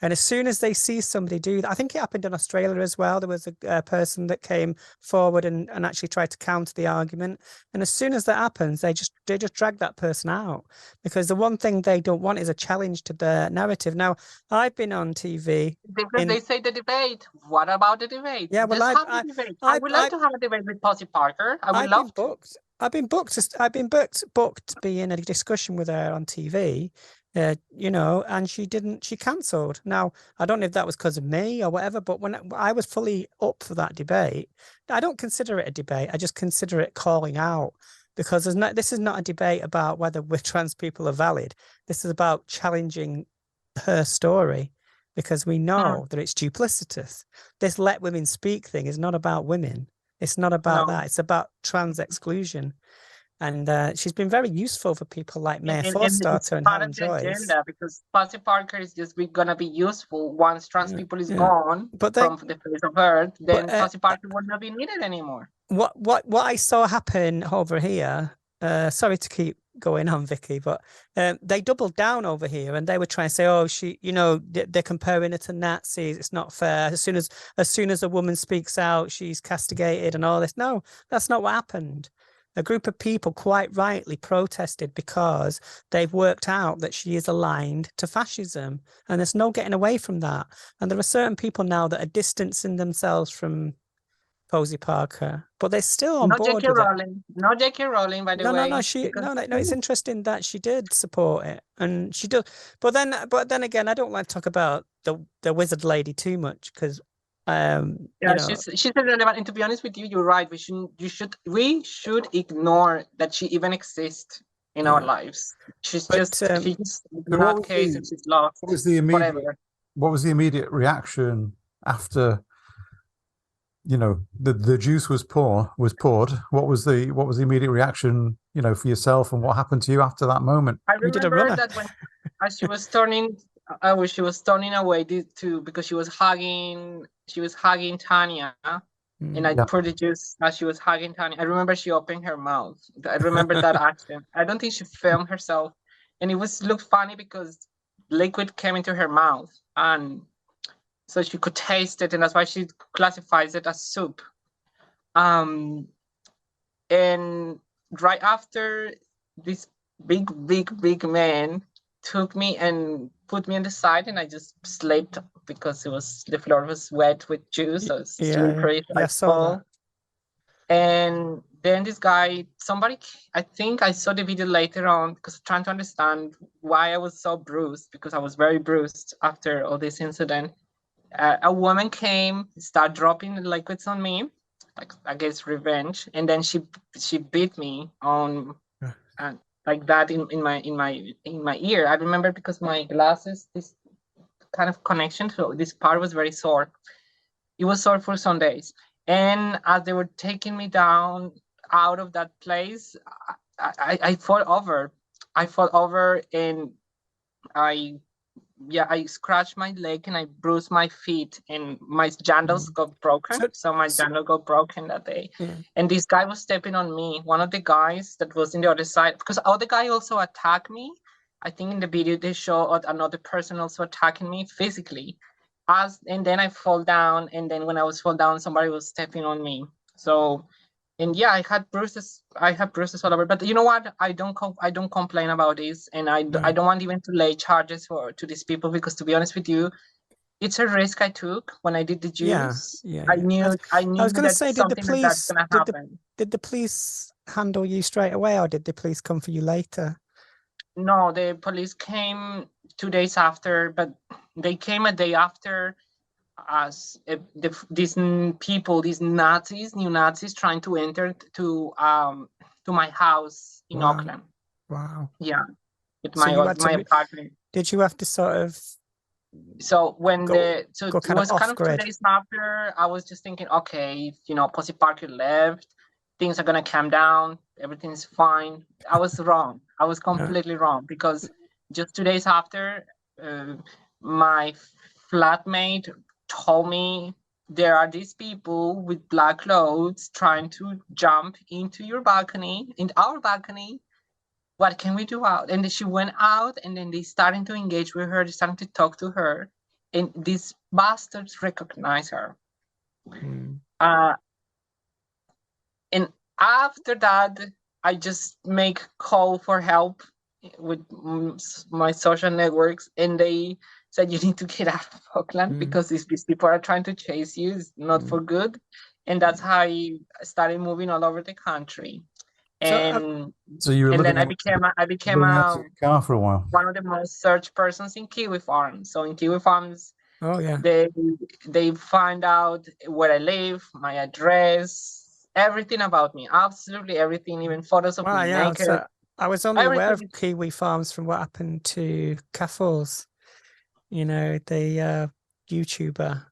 And as soon as they see somebody do that, I think it happened in Australia as well. There was a person that came forward and actually tried to counter the argument. And as soon as that happens, they just drag that person out, because the one thing they don't want is a challenge to their narrative. Now, I've been on TV. Because they say the debate. What about the debate? Yeah, well, Just have the debate. I would like to have a debate with Posie Parker. I would love to. I've been booked to be in a discussion with her on TV, and she cancelled. Now, I don't know if that was because of me or whatever, but when I was fully up for that debate, I don't consider it a debate. I just consider it calling out, because this is not a debate about whether trans people are valid. This is about challenging her story, because we know that it's duplicitous. This let women speak thing is not about women. It's not about that. It's about trans exclusion. And she's been very useful for people like Maya Forstater and Helen Joyce. Agenda, because Posie Parker is just going to be useful once trans people is gone from the face of Earth. Then Posie Parker will not be needed anymore. What I saw happen over here, sorry to keep going on, Vicky, but they doubled down over here, and they were trying to say, oh, they're comparing her to Nazis. It's not fair. As soon as a woman speaks out, she's castigated and all this. No, that's not what happened. A group of people quite rightly protested because they've worked out that she is aligned to fascism, and there's no getting away from that. And there are certain people now that are distancing themselves from Posie Parker, but they're still on board with it. Not J.K. Rowling, by the way. No. It's interesting that she did support it, and she does. But then again, I don't like to talk about the wizard lady too much, because she's irrelevant. And to be honest with you, you're right. We should ignore that she even exists in our lives. She's just not case, and she's lost. What was the immediate reaction after? The juice was poured. What was the immediate reaction, for yourself, and what happened to you after that moment? I remember that when as she was turning away because she was hugging Tanya, and I poured the juice as she was hugging Tanya. I remember she opened her mouth. I remember that action. I don't think she filmed herself, and it looked funny because liquid came into her mouth, and so she could taste it, and that's why she classifies it as soup. And right after, this big man took me and put me on the side, and I just slept because the floor was wet with juice, so it's slippery. I saw that. And then this guy, I think I saw the video later on, because I'm trying to understand why I was so bruised, because I was very bruised after all this incident. A woman came, started dropping liquids on me, like against revenge, and then she beat me on like that in my ear. I remember because my glasses, this kind of connection, so this part was very sore. It was sore for some days, and as they were taking me down out of that place, I fall over. And I scratched my leg, and I bruised my feet, and my jandals got broken. So my jandal got broken that day. And this guy was stepping on me. One of the guys that was in the other side, because the guy also attacked me. I think in the video they show another person also attacking me physically. And then I fall down, and then when I was fall down, somebody was stepping on me. So, and I had bruises all over. But you know what? I don't complain about this, and I don't want even to lay charges to these people, because to be honest with you, it's a risk I took when I did the juice. I knew I was going to say, did the police handle you straight away, or did the police come for you later? No, the police came 2 days after, but they came a day after. As these people, these new Nazis, trying to enter to my house in Auckland. Wow. Yeah, with my apartment. Did you have to sort of? So it was kind of 2 days after. I was just thinking, okay, Posie Parker left, things are gonna calm down, everything's fine. I was wrong. I was completely wrong, because just 2 days after, my flatmate told me there are these people with black clothes trying to jump into our balcony. What can we do out? And then she went out, and then they started to engage with her. They started to talk to her, and these bastards recognize her. Mm. And after that, I just make call for help with my social networks, and they said you need to get out of Auckland because these people are trying to chase you. It's not for good. And that's how I started moving all over the country. And so you were and then living I became living out of your car for a while. one of the most searched persons in Kiwi Farms. So in Kiwi Farms, Oh yeah, they find out where I live, my address, everything about me, absolutely everything, even photos of me naked. So I was only aware of Everything. Kiwi Farms from what happened to Kaffles, you know, the YouTuber.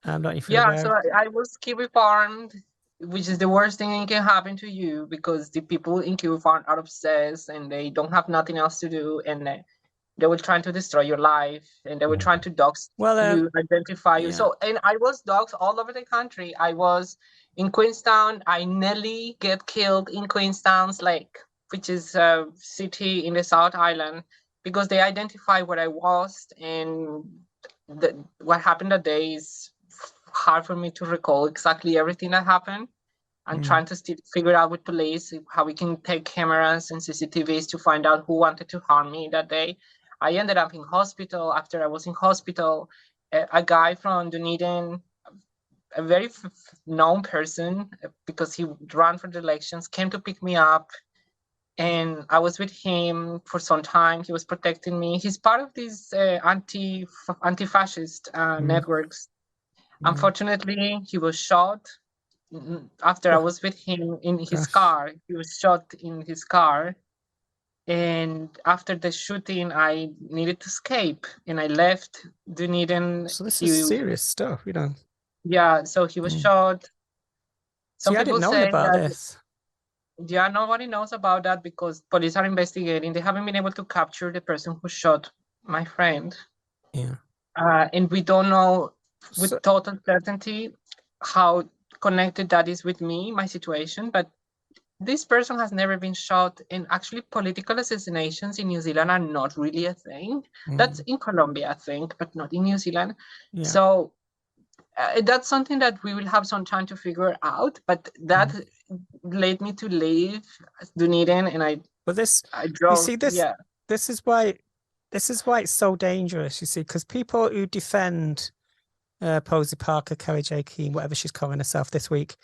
I'm not even Yeah, aware. so I was Kiwi Farmed, which is the worst thing that can happen to you because the people in Kiwi Farm are obsessed and they don't have nothing else to do, and they were trying to destroy your life, and they were trying to dox you, identify you. So, and I was doxed all over the country. I was in Queenstown. I nearly get killed in Queenstown's Lake, which is a city in the South Island, because they identify where I was, and what happened that day is hard for me to recall exactly everything that happened. I'm trying to still figure out with police how we can take cameras and CCTVs to find out who wanted to harm me that day. I ended up in hospital. After I was in hospital, a guy from Dunedin, a very known person, because he ran for the elections, came to pick me up. And I was with him for some time. He was protecting me. He's part of these anti-fascist networks. Unfortunately, he was shot after I was with him in his car. He was shot in his car. And after the shooting, I needed to escape, and I left Dunedin. So this is serious stuff, you know. Yeah, so he was shot. Some people I didn't know say about this. Yeah, nobody knows about that because police are investigating. They haven't been able to capture the person who shot my friend. Yeah. And we don't know with total certainty how connected that is with me, my situation, but this person has never been shot. And actually, political assassinations in New Zealand are not really a thing. That's in Colombia, I think, but not in New Zealand. Yeah. So that's something that we will have some time to figure out. But that led me to leave Dunedin, and I drove. You see, this is why it's so dangerous. You see, because people who defend Posie Parker, Kellie-Jay Keen, whatever she's calling herself this week.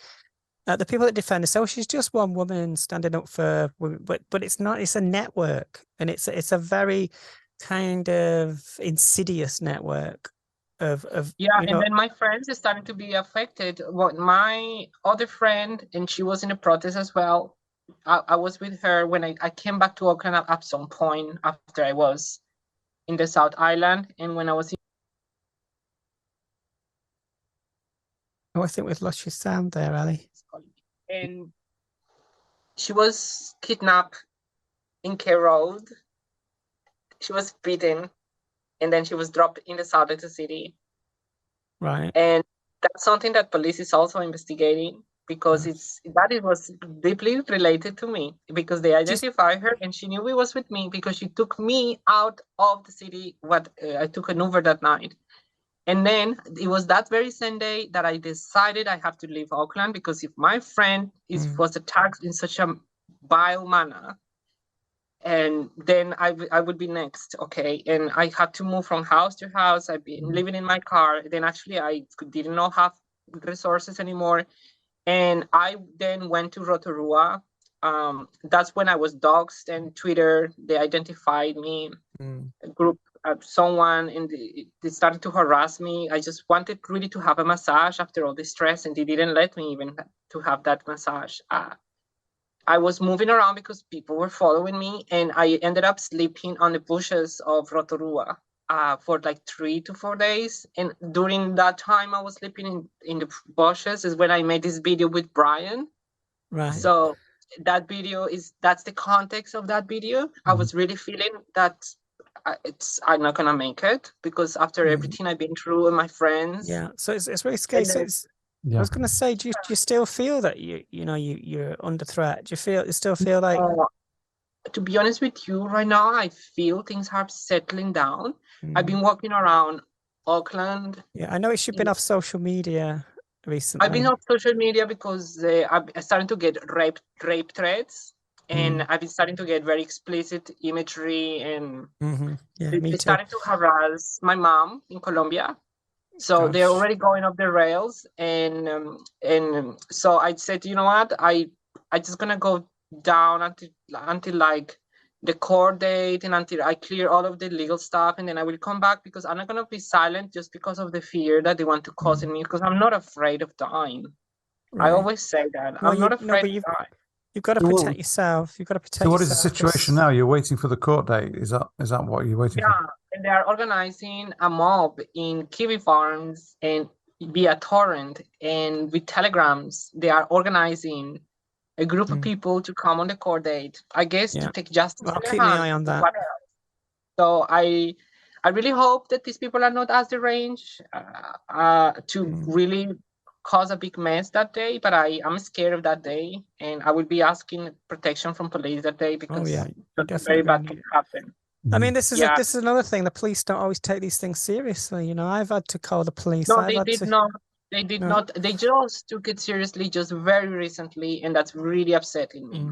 The people that defend her say, "Oh, she's just one woman standing up for," but it's not. It's a network, and it's a very kind of insidious network of and then my friends are starting to be affected. My other friend, and she was in a protest as well. I was with her when I came back to Auckland at some point after I was in the South Island, and when I was I think we've lost your sound there, Ali. And she was kidnapped in K Road. She was beaten, and then she was dropped in the south of the city. Right. And that's something that police is also investigating, because it was deeply related to me, because they identified her, and she knew it was with me because she took me out of the city. I took an Uber that night. And then it was that very same day that I decided I have to leave Auckland, because if my friend was attacked in such a vile manner, and then I would be next, okay? And I had to move from house to house. I've been living in my car. Then actually I did not have resources anymore. And I then went to Rotorua. That's when I was doxxed, and Twitter, they identified me, a group someone, and they started to harass me. I just wanted really to have a massage after all the stress, and they didn't let me even to have that massage. I was moving around because people were following me, and I ended up sleeping on the bushes of Rotorua for like 3 to 4 days. And during that time I was sleeping in the bushes is when I made this video with Brian. Right. So that video that's the context of that video. I was really feeling that I'm not gonna make it, because after everything I've been through with my friends. Yeah, so it's very scary. So I was going to say, do you still feel that you're under threat? Do you still feel like? To be honest with you, right now I feel things are settling down. I've been walking around Auckland. Yeah, I noticed you've been off social media recently. I've been off social media because I'm starting to get rape threats, and I've been starting to get very explicit imagery, and Yeah, they me too. started to harass my mom in Colombia. So they're already going off the rails, and so I said, you know what, I just gonna go down until like the court date, and until I clear all of the legal stuff, and then I will come back, because I'm not gonna be silent just because of the fear that they want to cause in me, because I'm not afraid of dying. Right. I always say that. Well, I'm not afraid of dying. You've got to protect yourself. You've got to protect yourself. So what is the situation now? You're waiting for the court date. Is that what you're waiting for? Yeah, and they are organizing a mob in Kiwi Farms and via torrent and with telegrams. They are organizing a group of people to come on the court date, I guess, to take justice in their hands. I'll keep my eye on that. So I really hope that these people are not as deranged to really cause a big mess that day, but I am scared of that day, and I will be asking protection from police that day, because very bad things happen. I mean, this is another thing. The police don't always take these things seriously. You know, I've had to call the police. No, they did not. They did not. They just took it seriously just very recently, and that's really upsetting me.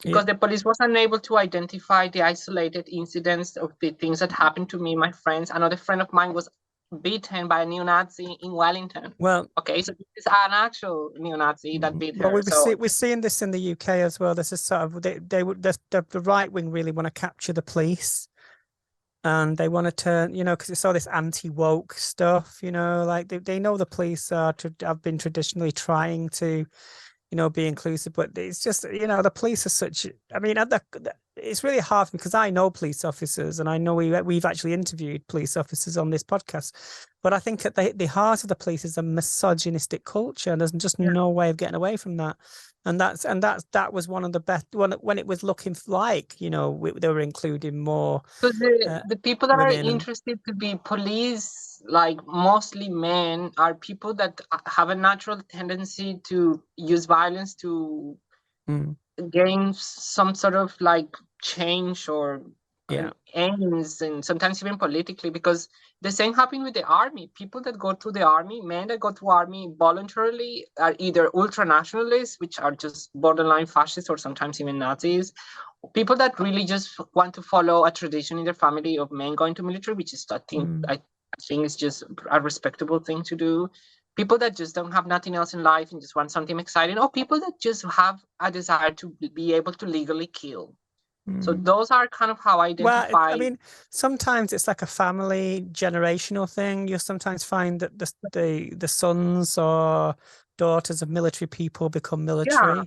Because the police was unable to identify the isolated incidents of the things that happened to me, my friends. Another friend of mine was beaten by a neo-Nazi in Wellington. Well, okay, so this is an actual neo-Nazi that beat her. Well, we're seeing this in the UK as well. This is sort of the right wing really want to capture the police, and they want to turn, you know, because it's all this anti-woke stuff. You know, like they know the police have been traditionally trying to, you know, be inclusive, but it's just, you know, the police are such. I mean, it's really hard because I know police officers, and I know we've actually interviewed police officers on this podcast. But I think at the heart of the police is a misogynistic culture, and there's just no way of getting away from that. And that was one of the best when it was looking like, you know, they were including more. So the people that are interested to be police, like mostly men, are people that have a natural tendency to use violence to gain some sort of like change or aims, and sometimes even politically, because the same happened with the army. People that go to the army, men that go to army voluntarily, are either ultra-nationalists, which are just borderline fascists, or sometimes even Nazis. People that really just want to follow a tradition in their family of men going to military, which is I think is just a respectable thing to do. People that just don't have nothing else in life and just want something exciting, or people that just have a desire to be able to legally kill. So those are kind of how I identify. Well, I mean, sometimes it's like a family generational thing. You'll sometimes find that the sons or daughters of military people become military. Yeah.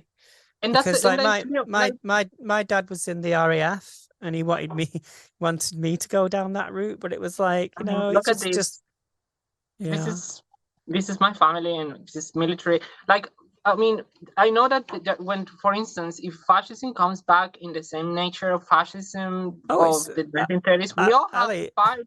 And because my dad was in the RAF, and he wanted me to go down that route, but it was like, you know, look at this. This is my family, and this is military. Like, I mean, I know that when, for instance, if fascism comes back in the same nature of fascism of the 1930s, we all have to fight.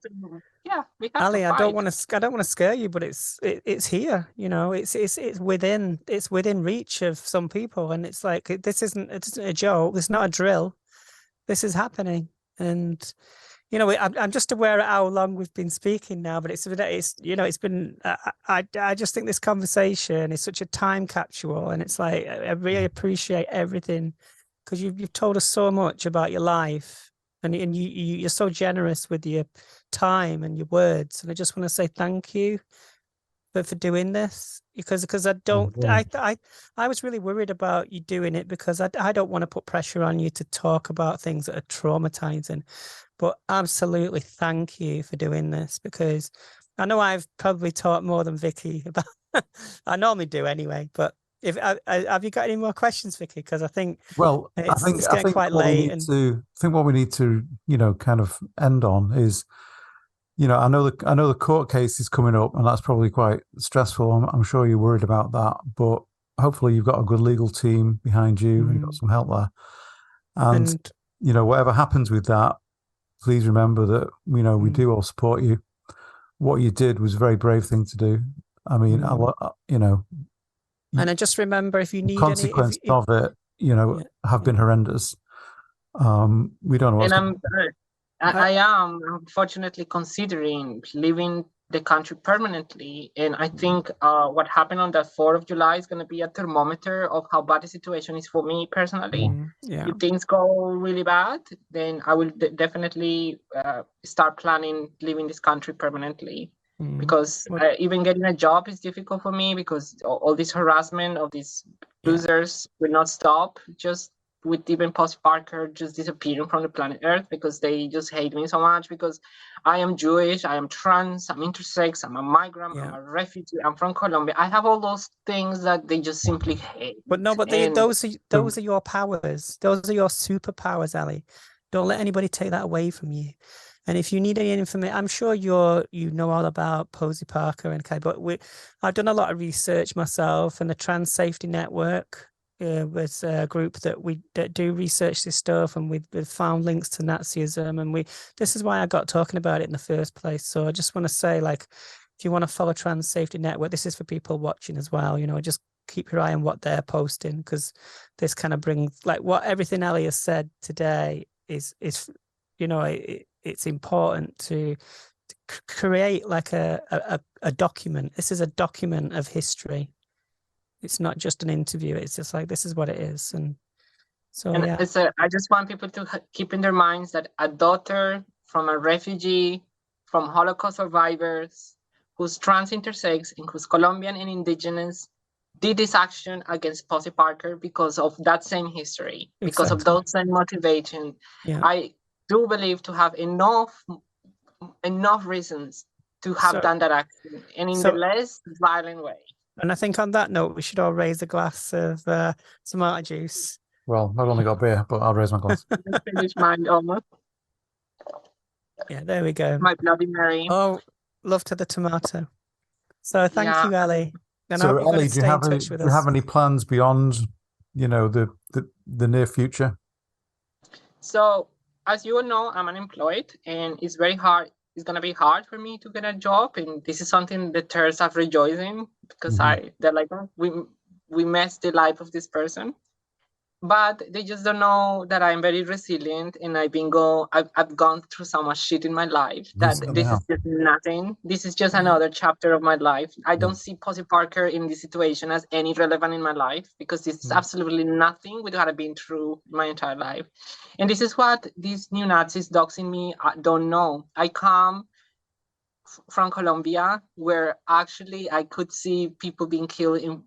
We have to fight. I don't want to scare you, but it's here. You know, it's within reach of some people, and it's like this isn't a joke. It's not a drill. This is happening, and you know, I'm just aware of how long we've been speaking now, but it's you know, it's been. I just think this conversation is such a time capsule, and it's like I really appreciate everything, because you've told us so much about your life, and you're so generous with your time and your words, and I just want to say thank you for doing this, because I was really worried about you doing it, because I don't want to put pressure on you to talk about things that are traumatizing. But absolutely thank you for doing this, because I know I've probably talked more than Vicky about. I normally do anyway, but have you got any more questions, Vicky? Because I think it's getting quite late. I think what we need to, you know, kind of end on is, you know, I know the court case is coming up, and that's probably quite stressful. I'm sure you're worried about that, but hopefully you've got a good legal team behind you, and you've got some help there. And you know, whatever happens with that, please remember that, you know, we do all support you. What you did was a very brave thing to do. I mean, you know, and I just remember, if you need consequences of it, you know, have been horrendous. We don't know what's I am unfortunately considering leaving the country permanently. And I think what happened on the 4th of July is going to be a thermometer of how bad the situation is for me personally. Yeah. If things go really bad, then I will definitely start planning leaving this country permanently. Because even getting a job is difficult for me, because all this harassment of these losers will not stop, just with even Posie Parker just disappearing from the planet Earth, because they just hate me so much, because I am Jewish, I am trans, I'm intersex, I'm a migrant, I'm a refugee, I'm from Colombia. I have all those things that they just simply hate. But no, but those are your powers. Those are your superpowers, Ellie. Don't let anybody take that away from you. And if you need any information, I'm sure you know all about Posie Parker and Kellie, but I've done a lot of research myself, and the Trans Safety Network was a group that do research this stuff, and we've found links to Nazism, and this is why I got talking about it in the first place. So I just want to say, like, if you want to follow Trans Safety Network, this is for people watching as well. You know, just keep your eye on what they're posting, because this kind of brings, like, what everything Ellie has said today is you know, it's important to create like a document. This is a document of history. It's not just an interview. It's just like, this is what it is. And so, I just want people to keep in their minds that a daughter from a refugee, from Holocaust survivors, who's trans, intersex, and who's Colombian and indigenous, did this action against Posie Parker because of that same history, because of those same motivation. I do believe to have enough reasons to have done that action, and in the less violent way. And I think on that note, we should all raise a glass of tomato juice. Well, I've only got beer, but I'll raise my glass. I finished mine almost. Yeah, there we go. My Bloody Mary. Oh, love to the tomato. So thank you, Ellie. And so, Ellie, do you have any plans beyond, you know, the near future? So, as you all know, I'm unemployed, and it's very hard. It's gonna be hard for me to get a job, and this is something the Terps are rejoicing, because they're like, oh, we messed the life of this person, but they just don't know that I'm very resilient, and I've gone through so much shit in my life that this is just nothing. This is just another chapter of my life. I don't see Posie Parker in this situation as any relevant in my life, because this is absolutely nothing with what I've been through my entire life. And this is what these new Nazis doxing me don't know. I come from Colombia, where actually I could see people being killed in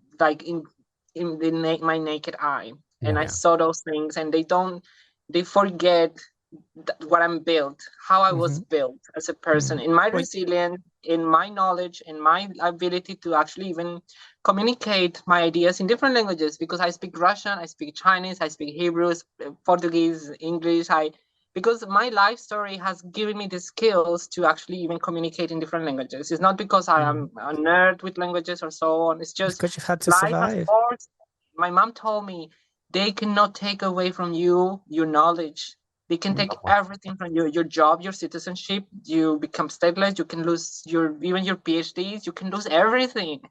my naked eye. And I saw those things, and they forget what I'm built, how I was built as a person, in my resilience, in my knowledge, in my ability to actually even communicate my ideas in different languages, because I speak Russian, I speak Chinese, I speak Hebrew, Portuguese, English. Because my life story has given me the skills to actually even communicate in different languages. It's not because I am a nerd with languages or so on. It's just because you've had to survive. My mom told me, they cannot take away from you your knowledge. They can take everything from you, your job, your citizenship. You become stateless. You can lose even your PhDs. You can lose everything.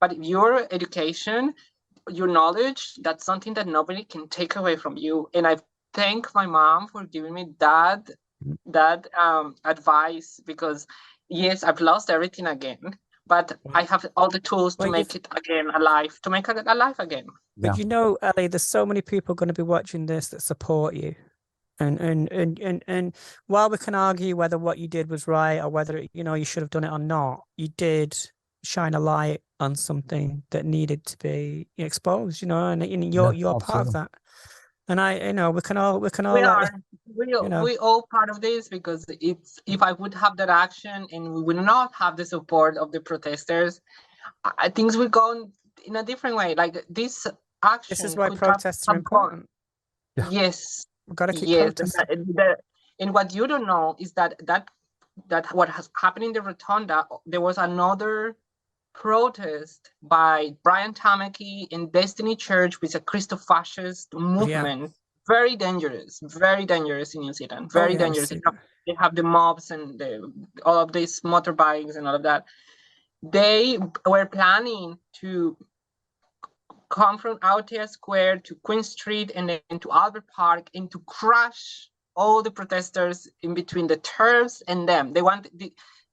But your education, your knowledge, that's something that nobody can take away from you. And I thank my mom for giving me that advice, because yes, I've lost everything again, but I have all the tools to make it again alive, to make it alive again. But you know, Ellie, there's so many people going to be watching this that support you. And while we can argue whether what you did was right or whether, you know, you should have done it or not, you did shine a light on something that needed to be exposed, you know, and you're part of that. And we all part of this, because if I would have that action and we would not have the support of the protesters, things would go in a different way. Like this action. This is why protests are important. Yes. We've got to keep protesting. And what you don't know is that what has happened in the Rotunda, there was another protest by Brian Tamaki and Destiny Church, which is a Christo-fascist movement. Very dangerous in New Zealand. Very dangerous. They have the mobs and all of these motorbikes and all of that. They were planning to come from Aotea Square to Queen Street and then to Albert Park, and to crush all the protesters in between the Terps and them.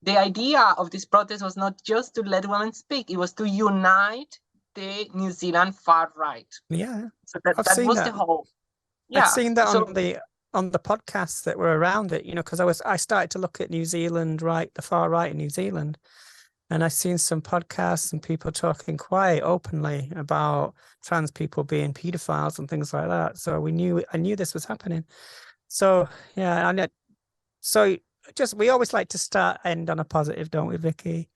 the idea of this protest was not just to let women speak, it was to unite the New Zealand far right. Yeah. So that was the whole. I've seen that on the podcasts that were around it, because I started to look at New Zealand the far right in New Zealand, and I've seen some podcasts and people talking quite openly about trans people being pedophiles and things like that. So I knew this was happening. So yeah, and we always like to end on a positive, don't we, Vicky?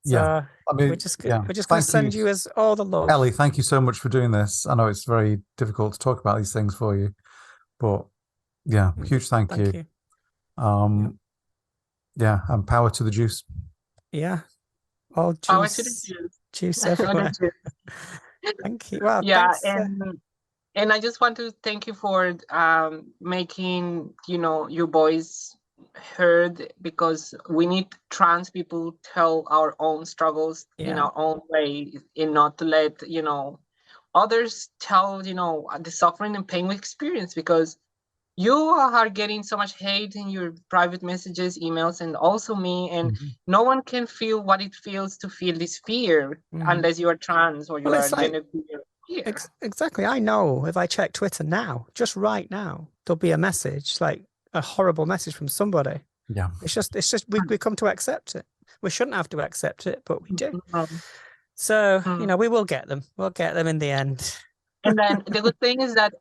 So yeah, I mean, we're just going to send you as all the love. Ellie, thank you so much for doing this. I know it's very difficult to talk about these things for you, but yeah, huge thank you. Yeah, and power to the juice. Yeah, all juice. Power to the juice. Juice everywhere. Thank you. Wow. Yeah, thanks. And I just want to thank you for making your voice heard, because we need trans people tell our own struggles in our own way, and not to let others tell the suffering and pain we experience, because you are getting so much hate in your private messages, emails, and also me, and no one can feel what it feels to feel this fear unless you are trans or you are gender queer. Exactly. I know if I check Twitter now, just right now, there'll be a message, like a horrible message from somebody. Yeah. It's just we come to accept it. We shouldn't have to accept it, but we do. So, we will get them. We'll get them in the end. And then the good thing is that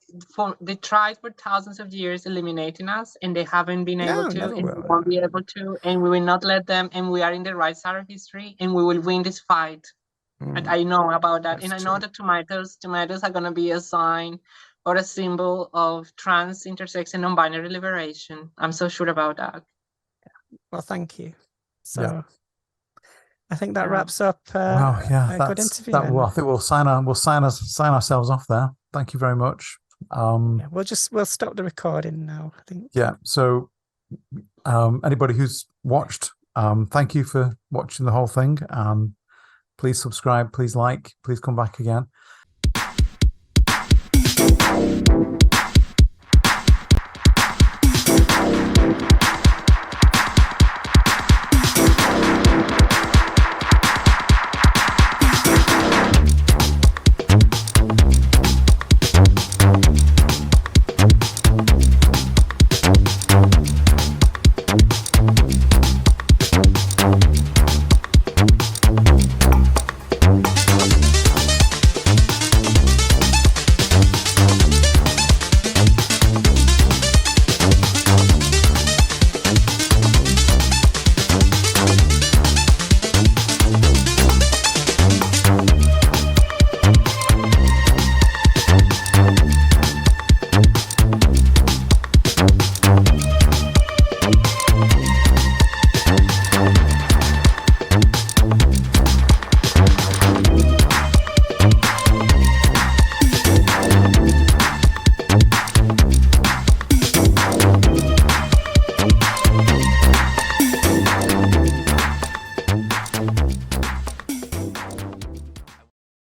they tried for thousands of years eliminating us, and they haven't been able to, and we won't be able to, and we will not let them, and we are in the right side of history, and we will win this fight. And I know about that. And I know that tomatoes are going to be a sign or a symbol of trans, intersex, and non-binary liberation. I'm so sure about that. Well, thank you. So I think that wraps up a good interview. I think we'll sign ourselves off there. Thank you very much. We'll stop the recording now, I think. Yeah. So anybody who's watched, thank you for watching the whole thing. Please subscribe, please like, please come back again.